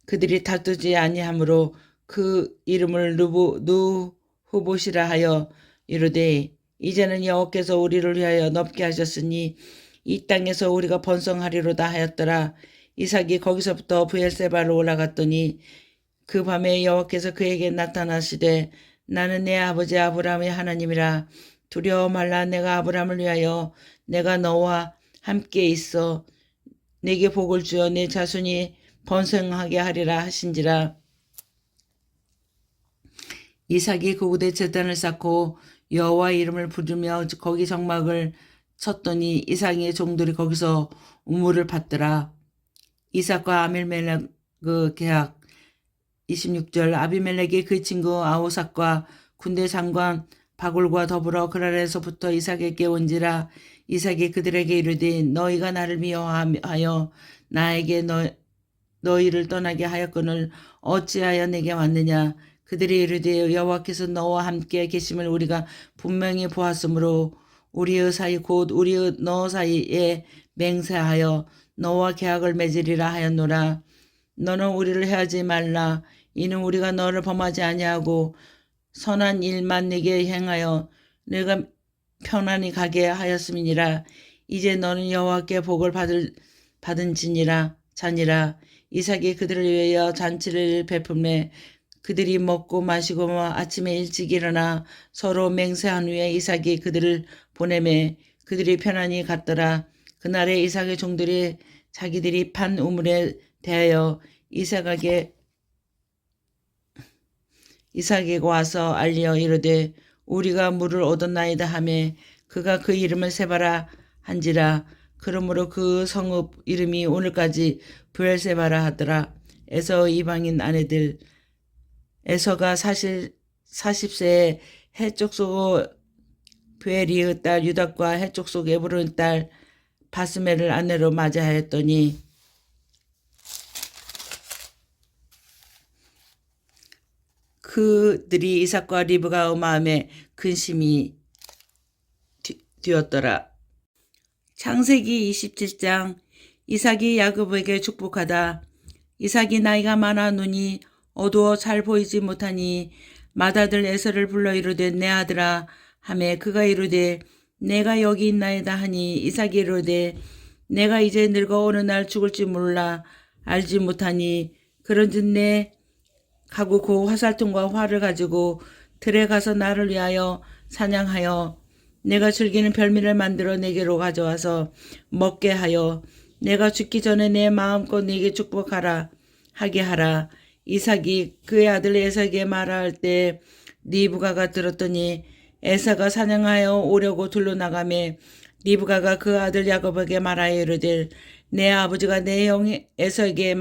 그들이 다투지 아니하므로 그 이름을 누후봇이라 하여 이르되 이제는 여호와께서 우리를 위하여 넓게 하셨으니 이 땅에서 우리가 번성하리로다 하였더라. 이삭이 거기서부터 브엘세바로 올라갔더니 그 밤에 여호와께서 그에게 나타나시되 나는 내 아버지 아브라함의 하나님이라 두려워 말라. 내가 아브라함을 위하여 내가 너와 함께 있어 내게 복을 주어 내 자손이 번성하게 하리라 하신지라. 이삭이 그곳에 제단을 쌓고 여호와 이름을 부르며 거기 성막을 쳤더니 이삭의 종들이 거기서 우물을 팠더라. 이삭과 아비멜렉 그 계약. 26절. 아비멜렉이 그 친구 아우삭과 군대 장관 바굴과 더불어 그랄에서부터 이삭에게 온지라. 이삭이 그들에게 이르되 너희가 나를 미워하여 나에게 너희를 떠나게 하였거늘 어찌하여 내게 왔느냐. 그들이 이르되 여호와께서 너와 함께 계심을 우리가 분명히 보았으므로 우리의 사이 곧 우리의 너 사이에 맹세하여 너와 계약을 맺으리라 하였노라. 너는 우리를 해하지 말라. 이는 우리가 너를 범하지 아니하고 선한 일만 내게 행하여 내가 편안히 가게 하였음이니라. 이제 너는 여호와께 복을 받은 자니라. 이삭이 그들을 위하여 잔치를 베풀매 그들이 먹고 마시고 아침에 일찍 일어나 서로 맹세한 후에 이삭이 그들을 보내매 그들이 편안히 갔더라. 그날에 이삭의 종들이 자기들이 판 우물에 대하여 이삭에게 와서 알리어 이르되 우리가 물을 얻었나이다 하매 그가 그 이름을 세바라 한지라. 그러므로 그 성읍 이름이 오늘까지 브엘세바라 하더라. 에서 이방인 아내들. 에서가 40세에 해족속 브에리의 딸 유닥과 해족속 에브론의 딸 바스메를 아내로 맞이하였더니 그들이 이삭과 리브가의 마음에 근심이 되었더라. 창세기 27장. 이삭이 야곱에게 축복하다. 이삭이 나이가 많아 눈이 어두워 잘 보이지 못하니 맏아들 에서를 불러 이르되 내 아들아 하매 그가 이르되 내가 여기 있나이다 하니 이삭이 이르되 내가 이제 늙어 어느 날 죽을지 몰라 알지 못하니 그런즉 내 가고 그 화살통과 활을 가지고 들에 가서 나를 위하여 사냥하여 내가 즐기는 별미를 만들어 내게로 가져와서 먹게 하여 내가 죽기 전에 내 마음껏 내게 축복하라 하게 하라. 이삭이 그의 아들 에서에게 말할 때 리브가가 들었더니 에서가 사냥하여 오려고 둘러나가매 리브가가 그 아들 야곱에게 말하여 이르되 내 아버지가 내 형 에서에게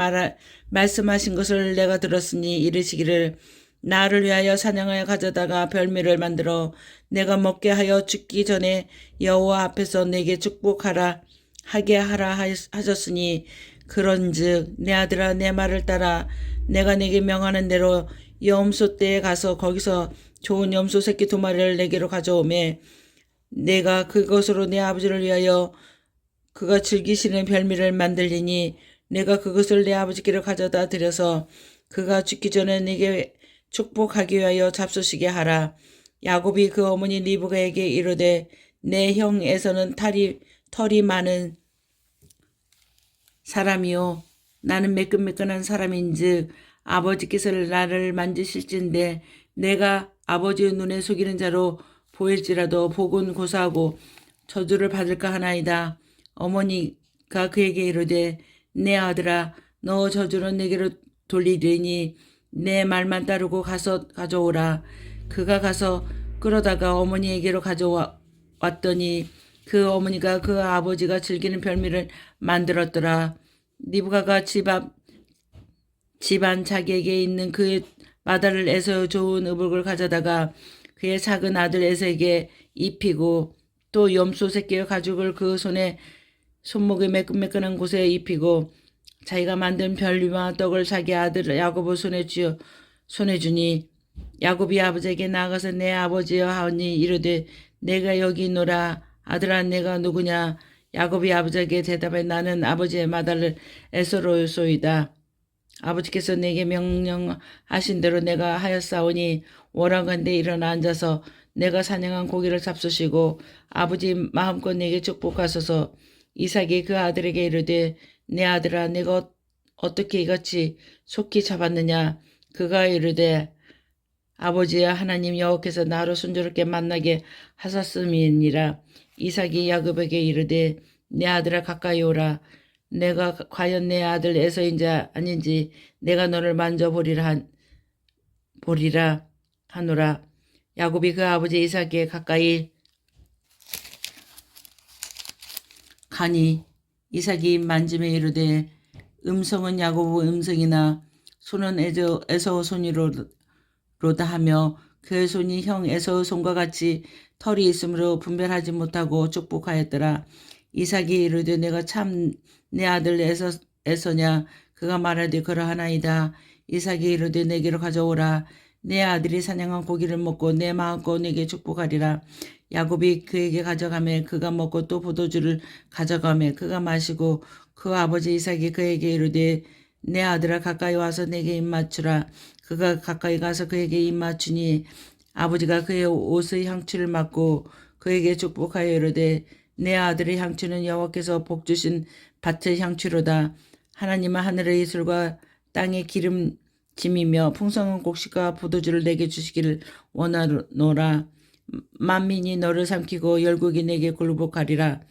말씀하신 것을 내가 들었으니 이르시기를 나를 위하여 사냥하여 가져다가 별미를 만들어 내가 먹게 하여 죽기 전에 여호와 앞에서 내게 축복하라 하게 하라 하셨으니 그런즉 내 아들아 내 말을 따라 내가 내게 명하는 대로 염소 떼에 가서 거기서 좋은 염소 새끼 2마리를 내게로 가져오매 내가 그것으로 내 아버지를 위하여 그가 즐기시는 별미를 만들리니 내가 그것을 내 아버지께로 가져다 드려서 그가 죽기 전에 내게 축복하기 위하여 잡수시게 하라. 야곱이 그 어머니 리브가에게 이르되 내 형 에서는 털이 많은 사람이요 나는 매끈매끈한 사람인즉 아버지께서 나를 만지실진데 내가 아버지의 눈에 속이는 자로 보일지라도 복은 고사하고 저주를 받을까 하나이다. 어머니가 그에게 이르되 내 아들아 너 저주는 내게로 돌리리니 내 말만 따르고 가서 가져오라. 그가 가서 끌어다가 어머니에게로 가져왔더니 그 어머니가 그 아버지가 즐기는 별미를 만들었더라. 리브가가 집안 자기에게 있는 그의 맏아들 에서의 좋은 의복을 가져다가 그의 작은 아들 에서에게 입히고 또 염소 새끼의 가죽을 그 손목의 매끈매끈한 곳에 입히고 자기가 만든 별미와 떡을 자기 아들 야곱의 손에 주니 야곱이 아버지에게 나아가서 내 아버지여 하오니 이르되 내가 여기 있노라. 아들아 내가 누구냐. 야곱이 아버지에게 대답해 나는 아버지의 맏아들 에서로소이다. 아버지께서 내게 명령하신 대로 내가 하였사오니 원하건대 일어나 앉아서 내가 사냥한 고기를 잡수시고 아버지 마음껏 내게 축복하소서. 이삭이 그 아들에게 이르되 내 아들아 내가 어떻게 이같이 속히 잡았느냐. 그가 이르되 아버지야 하나님 여호와께서 나로 순조롭게 만나게 하셨음이니라. 이삭이 야곱에게 이르되 내 아들아 가까이 오라. 내가 과연 내 아들 에서인지 아닌지 내가 너를 보리라 하노라. 야곱이 그 아버지 이삭에게 가까이 가니 이삭이 만짐에 이르되 음성은 야곱의 음성이나 손은 에서의 손이로다 하며 그의 손이 형 에서의 손과 같이 털이 있으므로 분별하지 못하고 축복하였더라. 이삭이 이르되 내가 참 내 아들 에서냐. 그가 말하되 그러하나이다. 이삭이 이르되 내게로 가져오라. 내 아들이 사냥한 고기를 먹고 내 마음껏 내게 축복하리라. 야곱이 그에게 가져가매 그가 먹고 또 포도주를 가져가매 그가 마시고 그 아버지 이삭이 그에게 이르되 내 아들아 가까이 와서 내게 입맞추라. 그가 가까이 가서 그에게 입맞추니 아버지가 그의 옷의 향취를 맡고 그에게 축복하여 이르되 내 아들의 향취는 여호와께서 복주신 밭의 향취로다. 하나님은 하늘의 이슬과 땅의 기름짐이며 풍성한 곡식과 포도주를 내게 주시기를 원하노라. 만민이 너를 삼키고 열국이 내게 굴복하리라.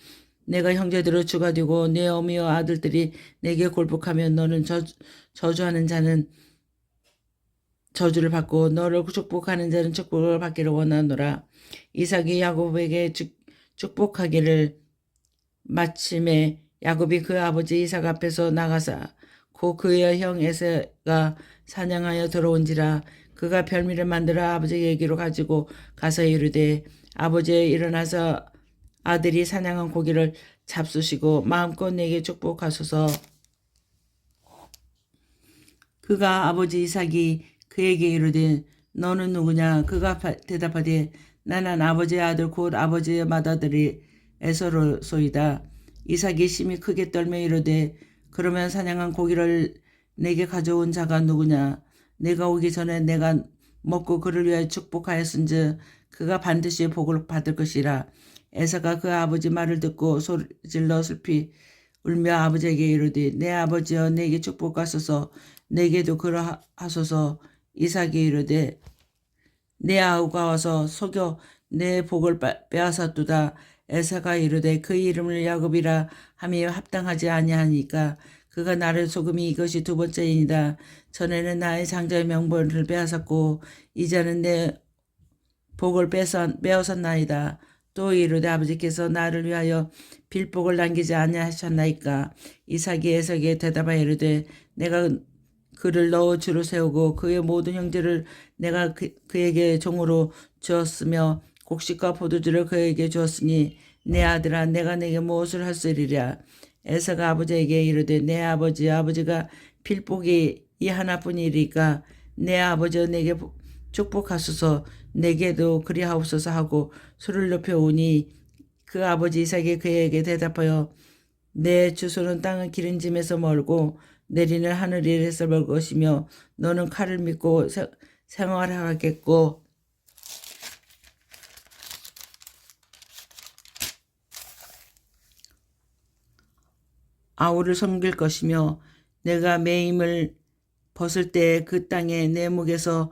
내가 형제들을 주가되고 내 어미와 아들들이 내게 굴복하면 너는 저주하는 자는 저주를 받고 너를 축복하는 자는 축복을 받기를 원하노라. 이삭이 야곱에게 축복하기를 마침에 야곱이 그 아버지 이삭 앞에서 나가사 고 그의 형 에서가 사냥하여 들어온지라. 그가 별미를 만들어 아버지에게로 가지고 가서 이르되 아버지여 일어나서 아들이 사냥한 고기를 잡수시고 마음껏 내게 축복하소서. 그가 아버지 이삭이 그에게 이르되 너는 누구냐. 그가 대답하되 나는 아버지의 아들 곧 아버지의 맏아들이 에서로소이다. 이삭이 심히 크게 떨며 이르되 그러면 사냥한 고기를 내게 가져온 자가 누구냐. 내가 오기 전에 내가 먹고 그를 위하여 축복하였은즉 그가 반드시 복을 받을 것이라. 에서가 그 아버지 말을 듣고 소리질러 슬피 울며 아버지에게 이르되 내 아버지여 내게 축복하소서. 내게도 그러하소서. 이삭이 이르되 내 아우가 와서 속여 내 복을 빼앗았도다. 에서가 이르되 그 이름을 야곱이라 함이 합당하지 아니하니까 그가 나를 속음이 이것이 두 번째이니다. 전에는 나의 장자의 명분을 빼앗았고 이제는 내 복을 빼앗았나이다. 또 이르되 아버지께서 나를 위하여 빌복을 남기지 아니하셨나이까. 이삭이 에서에게 대답하여 이르되 내가 그를 넣어 주로 세우고 그의 모든 형제를 내가 그에게 종으로 주었으며 곡식과 포도주를 그에게 주었으니 내 아들아 내가 내게 무엇을 하시리랴. 에서가 아버지에게 이르되 내 아버지가 빌복이 이 하나뿐이리까 내 아버지여 내게 축복하소서. 내게도 그리하옵소서 하고 소리를 높여오니 그 아버지 이삭이 그에게 대답하여 내 주소는 땅의 기름짐에서 멀고 내리는 하늘에서 멀 것이며 너는 칼을 믿고 생활하겠고 아우를 섬길 것이며 내가 매임을 벗을 때 그 땅에 내 목에서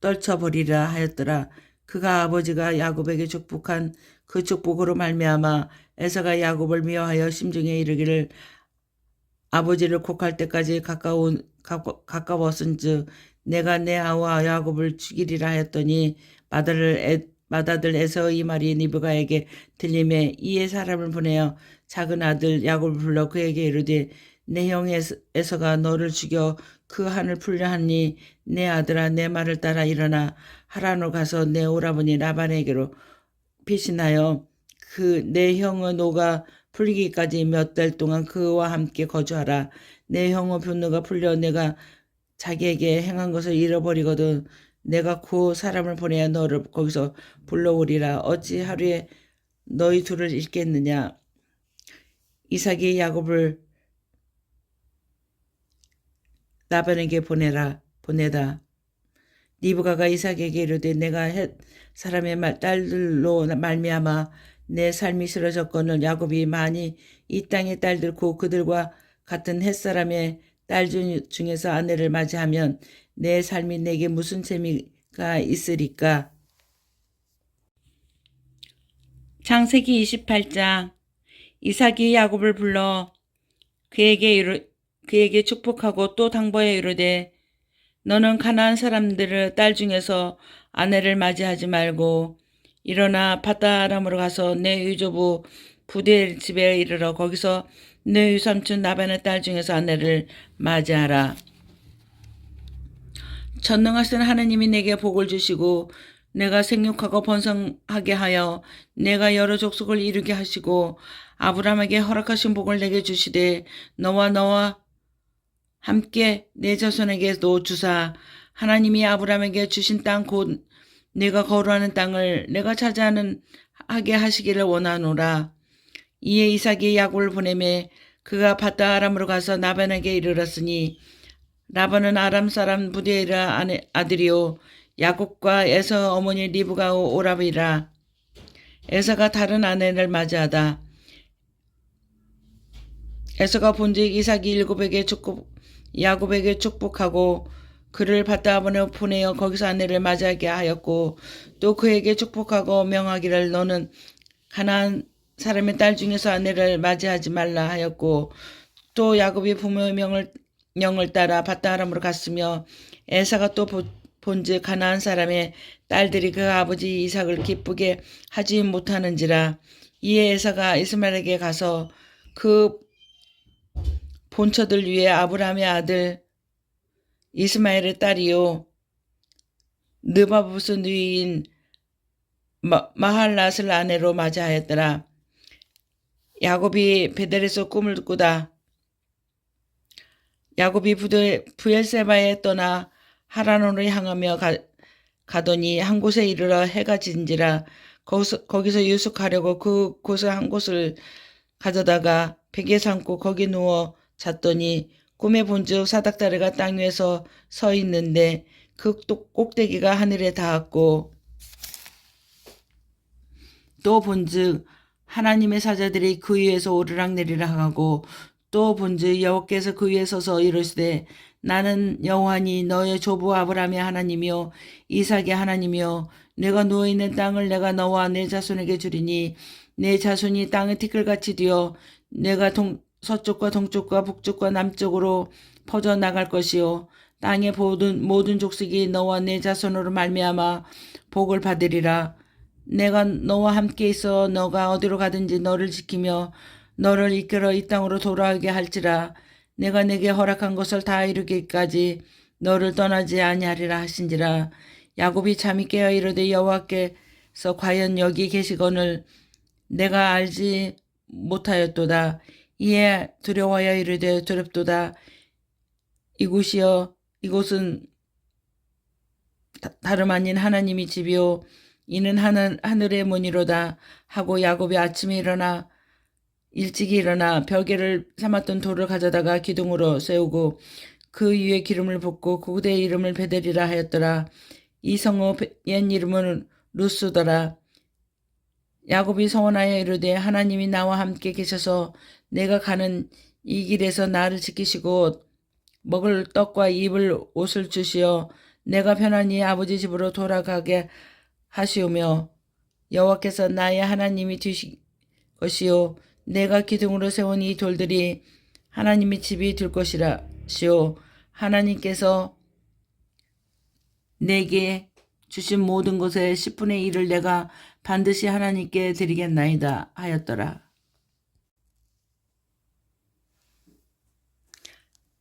떨쳐버리라 하였더라. 그가 아버지가 야곱에게 축복한 그 축복으로 말미암아 에서가 야곱을 미워하여 심중에 이르기를 아버지를 곡할 때까지 가까웠은즉 내가 내 아우와 야곱을 죽이리라 하였더니 맏아들 에서의 말이 리브가에게 들림에 이에 사람을 보내어 작은 아들 야곱을 불러 그에게 이르되 내 형 에서가 너를 죽여 그 한을 풀려 하니 내 아들아 내 말을 따라 일어나 하란으로 가서 내 오라버니 라반에게로 피신하여 그 내 형의 노가 풀리기까지 몇 달 동안 그와 함께 거주하라. 내 형의 분노가 풀려 내가 자기에게 행한 것을 잃어버리거든 내가 그 사람을 보내어 너를 거기서 불러오리라. 어찌 하루에 너희 둘을 잃겠느냐. 이삭이 야곱을 라반에게 보내다. 리브가가 이삭에게 이르되 내가 헷 사람의 딸들로 말미암아 내 삶이 싫어졌거늘 야곱이 많이 이 땅의 딸들 곧 그들과 같은 햇사람의 딸 중에서 아내를 맞이하면 내 삶이 내게 무슨 재미가 있으리까? 창세기 28장. 이삭이 야곱을 불러 그에게 축복하고 또 당부하여 이르되 너는 가나안 사람들의 딸 중에서 아내를 맞이하지 말고 일어나 밧다아람으로 가서 내 유조부 부대 집에 이르러 거기서 내 유삼촌 라반의 딸 중에서 아내를 맞이하라. 전능하신 하느님이 내게 복을 주시고 내가 생육하고 번성하게 하여 내가 여러 족속을 이루게 하시고 아브라함에게 허락하신 복을 내게 주시되 너와 함께 내 자손에게도 주사 하나님이 아브라함에게 주신 땅 곧 내가 거주하는 땅을 내가 차지하는 하게 하시기를 원하노라. 이에 이삭이 야곱을 보내매 그가 밧다아람으로 가서 라반에게 이르렀으니 라반은 아람 사람 부디엘의 아들이요 야곱과 에서 어머니 리브가 오라비라. 에서가 다른 아내를 맞이하다. 에서가 본즉 이삭이 야곱에게 축복하고 그를 밧다아람으로 보내어 거기서 아내를 맞이하게 하였고 또 그에게 축복하고 명하기를 너는 가나안 사람의 딸 중에서 아내를 맞이하지 말라 하였고 또 야곱이 부모의 명을 따라 밧다아람으로 갔으며 에사가 또 본즉 가나안 사람의 딸들이 그 아버지 이삭을 기쁘게 하지 못하는지라. 이에 에사가 이스마엘에게 가서 그 본처들 위에 아브라함의 아들 이스마엘의 딸이요 느바부스 누이인 마할랏을 아내로 맞이하였더라. 야곱이 베델에서 꿈을 꾸다. 야곱이 부엘세바에 떠나 하란으로 향하며 가더니 한 곳에 이르러 해가 진지라. 거기서 유숙하려고 그 곳을 한 곳을 가져다가 베개 삼고 거기 누워 잤더니 꿈에 본즉 사닥다리가 땅 위에서 서 있는데 그 꼭대기가 하늘에 닿았고 또 본즉 하나님의 사자들이 그 위에서 오르락내리락 하고 또 본즉 여호와께서 그 위에 서서 이르시되 나는 여호와니 너의 조부 아브라함의 하나님이요 이삭의 하나님이요 내가 누워있는 땅을 내가 너와 내 자손에게 주리니 내 자손이 땅의 티끌같이 되어 내가 서쪽과 동쪽과 북쪽과 남쪽으로 퍼져나갈 것이요 땅의 모든 족속이 너와 내 자손으로 말미암아 복을 받으리라. 내가 너와 함께 있어 너가 어디로 가든지 너를 지키며 너를 이끌어 이 땅으로 돌아오게 할지라. 내가 내게 허락한 것을 다 이루기까지 너를 떠나지 아니하리라 하신지라. 야곱이 잠이 깨어 이르되 여호와께서 과연 여기 계시거늘 내가 알지 못하였도다. 이에 두려워하여 이르되 두렵도다. 이곳은 다름 아닌 하나님의 집이요 이는 하늘의 문이로다 하고 야곱이 아침에 일찍이 일어나 벽에를 삼았던 돌을 가져다가 기둥으로 세우고 그 위에 기름을 붓고 그곳의 이름을 베델이라 하였더라. 이 성의 옛 이름은 루스더라. 야곱이 서원하여 이르되 하나님이 나와 함께 계셔서 내가 가는 이 길에서 나를 지키시고 먹을 떡과 입을 옷을 주시어 내가 편안히 아버지 집으로 돌아가게 하시오며 여호와께서 나의 하나님이 되실 것이요 내가 기둥으로 세운 이 돌들이 하나님의 집이 될 것이라시오. 하나님께서 내게 주신 모든 것의 10분의 1을 내가 반드시 하나님께 드리겠나이다 하였더라.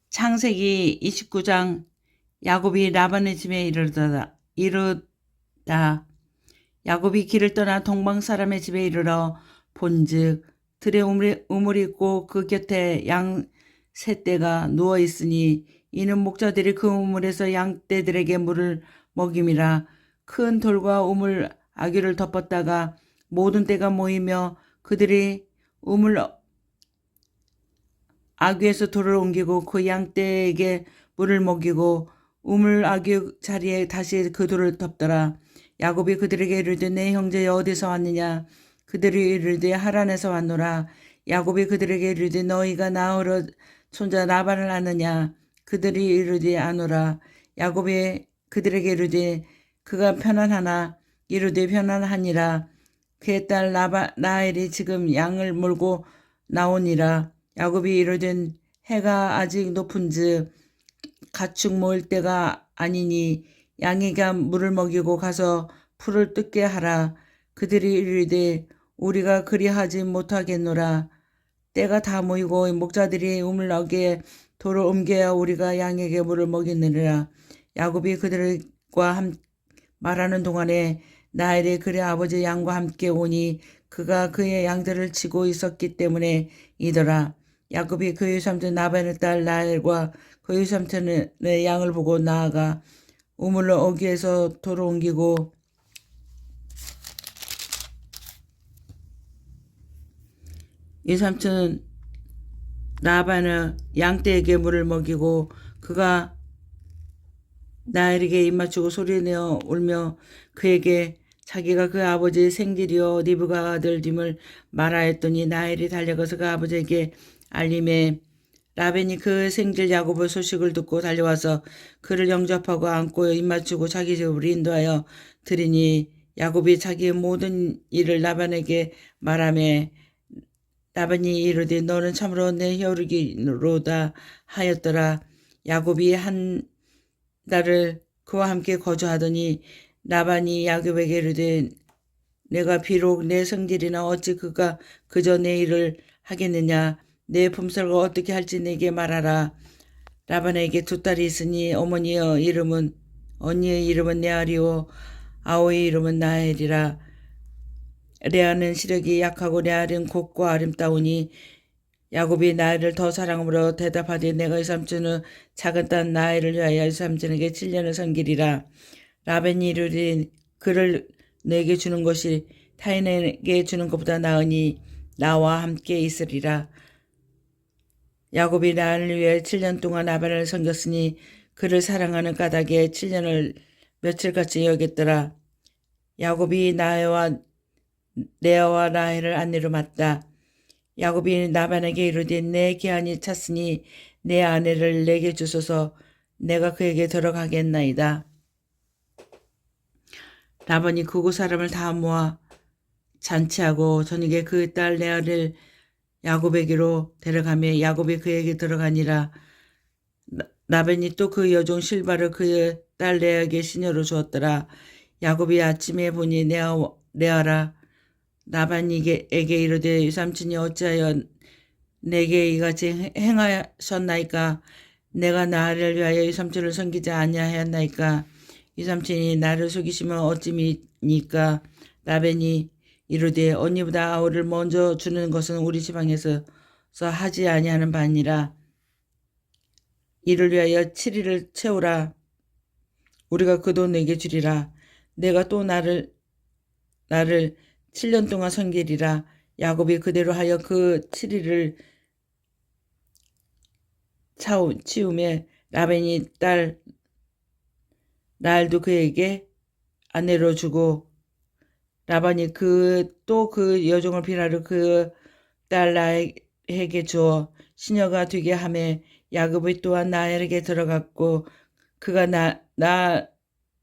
창세기 29장. 야곱이 라반의 집에 이르다 야곱이 길을 떠나 동방 사람의 집에 이르러 본즉 들에 우물이 있고 그 곁에 양 세 떼가 누워 있으니 이는 목자들이 그 우물에서 양떼들에게 물을 먹임이라. 큰 돌과 우물 아귀를 덮었다가 모든 떼가 모이며 그들이 우물 아귀에서 돌을 옮기고 그 양떼에게 물을 먹이고 우물 아귀 자리에 다시 그 돌을 덮더라. 야곱이 그들에게 이르되 내 형제 어디서 왔느냐? 그들이 이르되 하란에서 왔노라. 야곱이 그들에게 이르되 너희가 나으러 손자 라반을 아느냐? 그들이 이르되 아노라. 야곱이 그들에게 이르되 그가 편안하나? 이르되 편안하니라. 그의 딸 라헬이 지금 양을 몰고 나오니라. 야곱이 이르되 해가 아직 높은즉 가축 모을 때가 아니니 양에게 물을 먹이고 가서 풀을 뜯게 하라. 그들이 이르되 우리가 그리하지 못하겠노라. 때가 다 모이고 목자들이 우물나게 돌을 옮겨야 우리가 양에게 물을 먹이느니라. 야곱이 그들과 말하는 동안에 라헬이 그의 아버지 양과 함께 오니 그가 그의 양들을 치고 있었기 때문에 이더라. 야곱이 그의 삼촌 라반의 딸 라헬과 그의 삼촌의 양을 보고 나아가 우물로 어귀에서 돌을 옮기고 이 삼촌 라반은 양떼에게 물을 먹이고 그가 라헬에게 입맞추고 소리내어 울며 그에게 자기가 그 아버지 생질이요 리브가 아들 됨을 말하였더니 라헬이 달려가서 그 아버지에게 알림에 라벤이 그 생질 야곱의 소식을 듣고 달려와서 그를 영접하고 안고 입맞추고 자기 집으로 인도하여 드리니 야곱이 자기의 모든 일을 라반에게 말하며 라반이 이르되 너는 참으로 내 혈육이로다 하였더라. 야곱이 한 달을 그와 함께 거주하더니 라반이 야곱에게 이르되 내가 비록 내 성질이나 어찌 그가 그저 내 일을 하겠느냐. 내 품살과 어떻게 할지 내게 말하라. 라반에게 두 딸이 있으니 언니의 이름은 레알이요 아오의 이름은 나헬이라. 레아는 시력이 약하고 레알은 곱고 아름다우니 야곱이 나헬을 더 사랑함으로 대답하되 내가 이 삼촌의 작은 딸 나헬을 위하여 이 삼촌에게 7년을 섬기리라. 라반이 이르되 그를 내게 주는 것이 타인에게 주는 것보다 나으니 나와 함께 있으리라. 야곱이 라헬을 위해 7년 동안 라반을 섬겼으니 그를 사랑하는 까닭에 7년을 며칠같이 여겼더라. 야곱이 레아와 라헬을 아내로 맞다. 야곱이 라반에게 이르되 내 기한이 찼으니 내 아내를 내게 주소서. 내가 그에게 들어가겠나이다. 라반이 그곳 사람을 다 모아 잔치하고 저녁에 그 딸 레아를 야곱에게로 데려가며 야곱이 그에게 들어가니라. 라반이 또 그 여종 실바를 그의 딸 레아에게 시녀로 주었더라. 야곱이 아침에 보니 레아라. 라반에게 이르되 삼촌이 어찌하여 내게 이같이 행하셨나이까. 내가 나를 위하여 이 삼촌을 섬기지 아니하였나이까. 이 삼촌이 나를 속이시면 어찌니까. 라반이 이르되 언니보다 아우를 먼저 주는 것은 우리 지방에서 하지 아니하는 바니라. 이를 위하여 7일을 채우라. 우리가 그 돈 내게 주리라. 내가 또 나를 7년 동안 섬기리라. 야곱이 그대로 하여 그 7일을 치우매 라반이 딸 라헬도 그에게 아내로 주고 라반이 또 그 여종을 비나를 그 딸 라헬에게 주어 시녀가 되게 하매 야곱이 또한 라헬에게 들어갔고 그가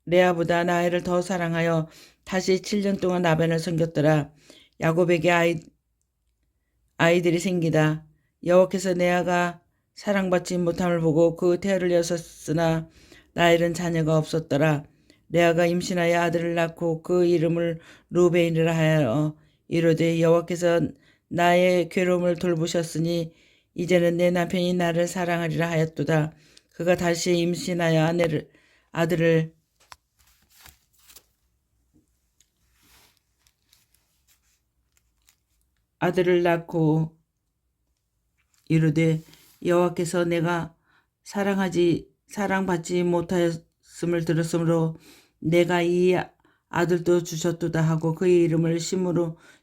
레아보다 라헬을 더 사랑하여 다시 7년 동안 라반을 섬겼더라. 야곱에게 아이들이 생기다. 여호와께서 레아가 사랑받지 못함을 보고 그 태를 여섰으나 라헬은 자녀가 없었더라. 레아가 임신하여 아들을 낳고 그 이름을 루벤이라 하여 이르되 여호와께서 나의 괴로움을 돌보셨으니 이제는 내 남편이 나를 사랑하리라 하였도다. 그가 다시 임신하여 아들을 낳고 이르되 여호와께서 내가 사랑받지 못하였음을 들었으므로 내가 이 아들도 주셨도다 하고 그의 이름을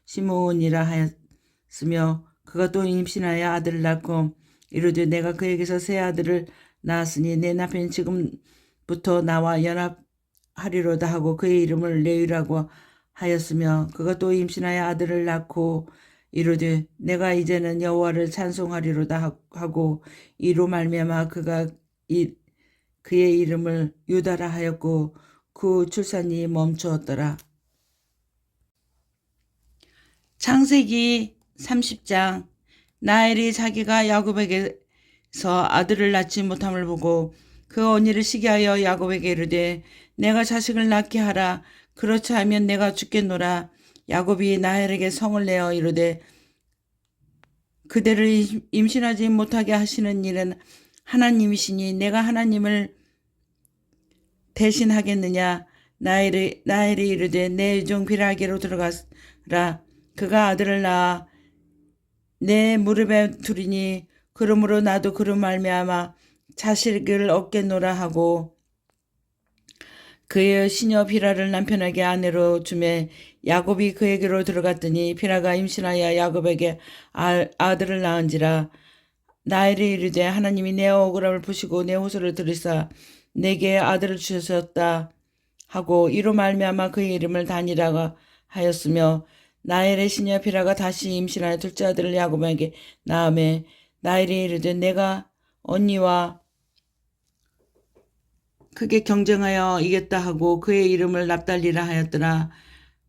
시므온이라 하였으며 그가 또 임신하여 아들을 낳고 이르되 내가 그에게서 새 아들을 낳았으니 내 남편이 지금부터 나와 연합하리로다 하고 그의 이름을 레위라고 하였으며 그가 또 임신하여 아들을 낳고 이르되 내가 이제는 여호와를 찬송하리로다 하고 이로 말미암아 그의 이름을 유다라 하였고 그 출산이 멈추었더라. 창세기 30장. 라헬이 자기가 야곱에게서 아들을 낳지 못함을 보고 그 언니를 시기하여 야곱에게 이르되 내가 자식을 낳게 하라. 그렇지 않으면 내가 죽겠노라. 야곱이 라헬에게 성을 내어 이르되 그대를 임신하지 못하게 하시는 일은 하나님이시니 내가 하나님을 대신하겠느냐. 라헬이 이르되 내 종 빌하게로 들어가라. 그가 아들을 낳아 내 무릎에 두리니 그러므로 나도 그로 말미암아 자식을 얻겠노라 하고 그의 시녀 비라를 남편에게 아내로 주매 야곱이 그에게로 들어갔더니 비라가 임신하여 야곱에게 아들을 낳은지라. 라헬이 이르되 하나님이 내 억울함을 보시고 내 호소를 들으사 내게 아들을 주셨다 하고 이로 말미암아 그의 이름을 단이라고 하였으며 라헬의 시녀 비라가 다시 임신하여 둘째 아들을 야곱에게 낳으매 라헬이 이르되 내가 언니와 크게 경쟁하여 이겼다 하고 그의 이름을 납달리라 하였더라.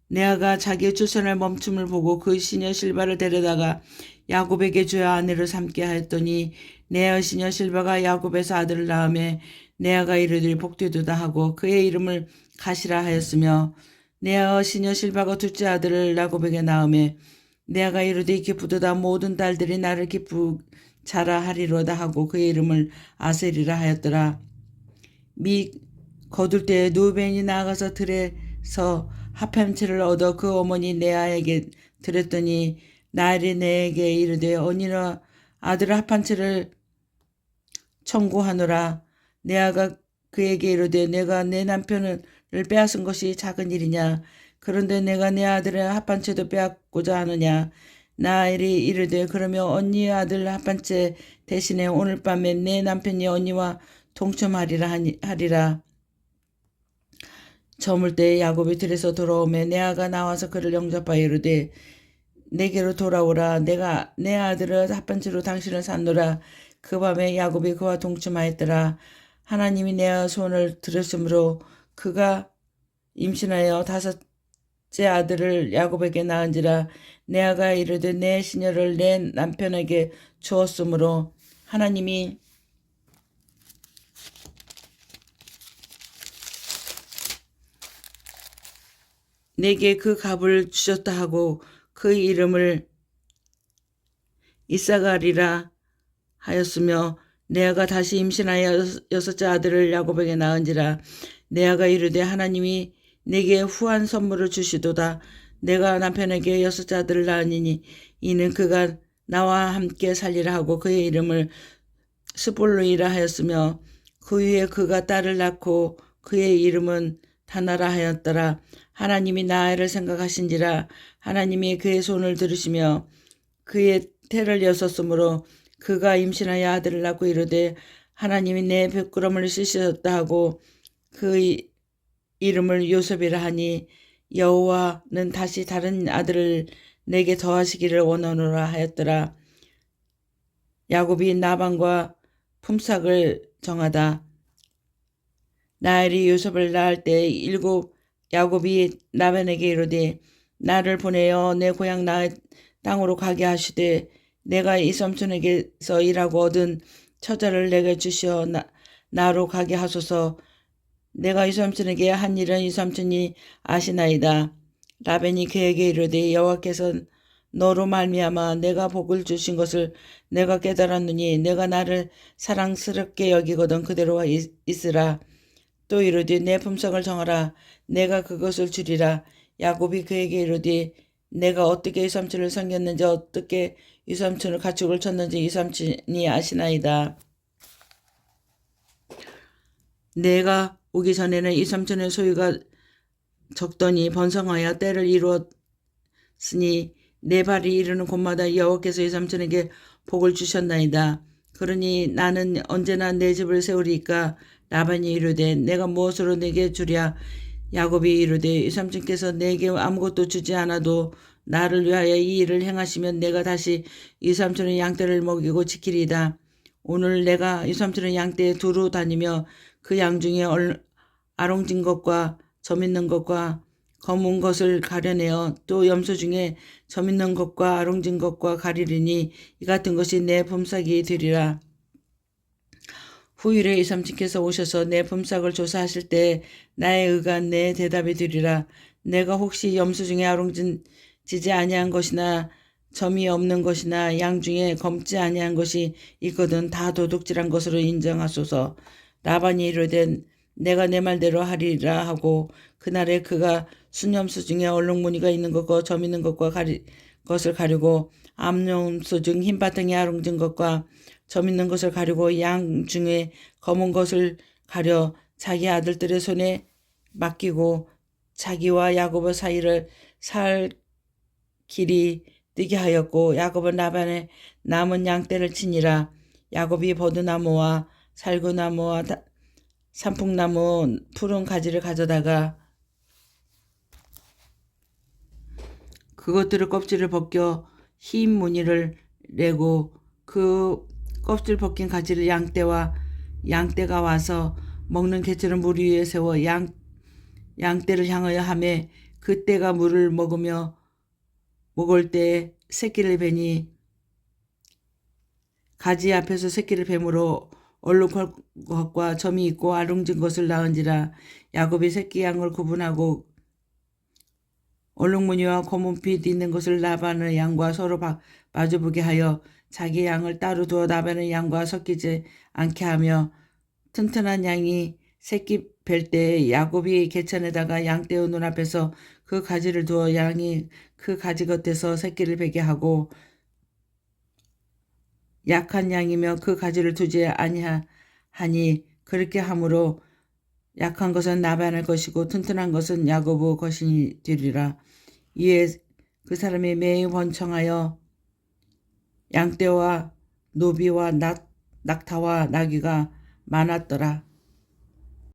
레아가 자기의 출산을 멈춤을 보고 그 시녀 실바를 데려다가 야곱에게 주어 아내로 삼게 하였더니 레아 시녀 실바가 야곱에서 아들을 낳으매 레아가 이르되 복되도다 하고 그의 이름을 가시라 하였으며 레아 시녀 실바가 둘째 아들을 야곱에게 낳으매 레아가 이르되 기쁘도다 모든 딸들이 나를 기쁘자라 하리로다 하고 그의 이름을 아셀이라 하였더라. 거둘 때 누벤이 나아가서 들에서 합한채를 얻어 그 어머니 레아에게 드렸더니 라헬이 내게 이르되 언니는 아들의 합한채를 청구하노라. 레아가 그에게 이르되 내가 내 남편을 빼앗은 것이 작은 일이냐. 그런데 내가 내 아들의 합한채도 빼앗고자 하느냐. 라헬이 이르되 그러면 언니의 아들 합한채 대신에 오늘 밤에 내 남편이 언니와 동침하리라. 저물 때 야곱이 들에서 돌아오매 레아가 나와서 그를 영접하여 이르되 내게로 돌아오라. 내가 내 아들을 합반채로 당신을 산노라. 그 밤에 야곱이 그와 동침하였더라. 하나님이 내 소원을 들으심으로 그가 임신하여 다섯째 아들을 야곱에게 낳은지라. 레아가 이르되 내 시녀를 내 남편에게 주었으므로 하나님이 내게 그 값을 주셨다 하고 그 이름을 이사가리라 하였으며 레아가 다시 임신하여 여섯째 아들을 야곱에게 낳은지라. 레아가 이르되 하나님이 내게 후한 선물을 주시도다. 내가 남편에게 여섯째 아들을 낳으니 이는 그가 나와 함께 살리라 하고 그의 이름을 스볼로이라 하였으며 그 후에 그가 딸을 낳고 그의 이름은 다나라 하였더라. 하나님이 나를 생각하신지라. 하나님이 그의 손을 들으시며 그의 태를 여섰으므로 그가 임신하여 아들을 낳고 이르되 하나님이 내 부끄러움을 씻으셨다 하고 그 이름을 요셉이라 하니 여호와는 다시 다른 아들을 내게 더하시기를 원하노라 하였더라. 야곱이 나반과 품삯을 정하다. 라헬이 요셉을 낳을 때 야곱이 라반에게 이르되 나를 보내어 내 고향 나의 땅으로 가게 하시되 내가 이 삼촌에게서 일하고 얻은 처자를 내게 주시어 나로 가게 하소서. 내가 이 삼촌에게 한 일은 이 삼촌이 아시나이다. 라반이 그에게 이르되 여호와께서 너로 말미암아 내가 복을 주신 것을 내가 깨달았느니 내가 나를 사랑스럽게 여기거든 그대로 있으라. 또 이르되 내 품삯을 정하라. 내가 그것을 주리라. 야곱이 그에게 이르되 내가 어떻게 이 삼촌을 섬겼는지 어떻게 이 삼촌을 가축을 쳤는지 이 삼촌이 아시나이다. 내가 오기 전에는 이 삼촌의 소유가 적더니 번성하여 때를 이루었으니 내 발이 이르는 곳마다 여호와께서 이 삼촌에게 복을 주셨나이다. 그러니 나는 언제나 내 집을 세우리까. 라반이 이르되 내가 무엇으로 내게 주랴. 야곱이 이르되 이 삼촌께서 내게 아무것도 주지 않아도 나를 위하여 이 일을 행하시면 내가 다시 이삼촌의 양떼를 먹이고 지키리이다. 오늘 내가 이삼촌의 양떼에 두루 다니며 그 양 중에 아롱진 것과 점 있는 것과 검은 것을 가려내어 또 염소 중에 점 있는 것과 아롱진 것과 가리리니 이 같은 것이 내 품삯이 되리라. 후일에 이삼촌께서 오셔서 내 품삯을 조사하실 때 나의 의가 내 대답이 되리라. 내가 혹시 염소 중에 아롱진 지지 아니한 것이나 점이 없는 것이나 양 중에 검지 아니한 것이 있거든 다 도둑질한 것으로 인정하소서. 라반이 이르되 내가 내 말대로 하리라 하고 그날에 그가 순염소 중에 얼룩무늬가 있는 것과 점 있는 것과 것을 가리고 암염소 중 흰바탕이 아롱진 것과 점 있는 것을 가리고 양 중에 검은 것을 가려 자기 아들들의 손에 맡기고 자기와 야곱의 사이를 살 길이 뜨게 하였고 야곱은 라반의 남은 양떼를 치니라. 야곱이 버드나무와 살구나무와 산풍나무 푸른 가지를 가져다가 그것들을 껍질을 벗겨 흰 무늬를 내고 그 껍질 벗긴 가지를 양떼가 와서 먹는 개처럼 물 위에 세워 양떼를 향하여 하매 그 떼가 물을 먹을 때 새끼를 베니 가지 앞에서 새끼를 뱀으로 얼룩할 것과 점이 있고 아롱진 것을 낳은지라. 야곱이 새끼 양을 구분하고 얼룩무늬와 검은빛 있는 것을 라반의 양과 서로 마주보게 하여 자기 양을 따로 두어 라반의 양과 섞이지 않게 하며 튼튼한 양이 새끼 뵐 때 야곱이 개천에다가 양떼의 눈앞에서 그 가지를 두어 양이 그 가지 겉에서 새끼를 베게 하고 약한 양이며 그 가지를 두지 아니하니 그렇게 함으로 약한 것은 라반의 것이고 튼튼한 것은 야곱의 것이 되리라. 이에 그 사람이 매우 번창하여 양떼와 노비와 낙타와 나귀가 많았더라.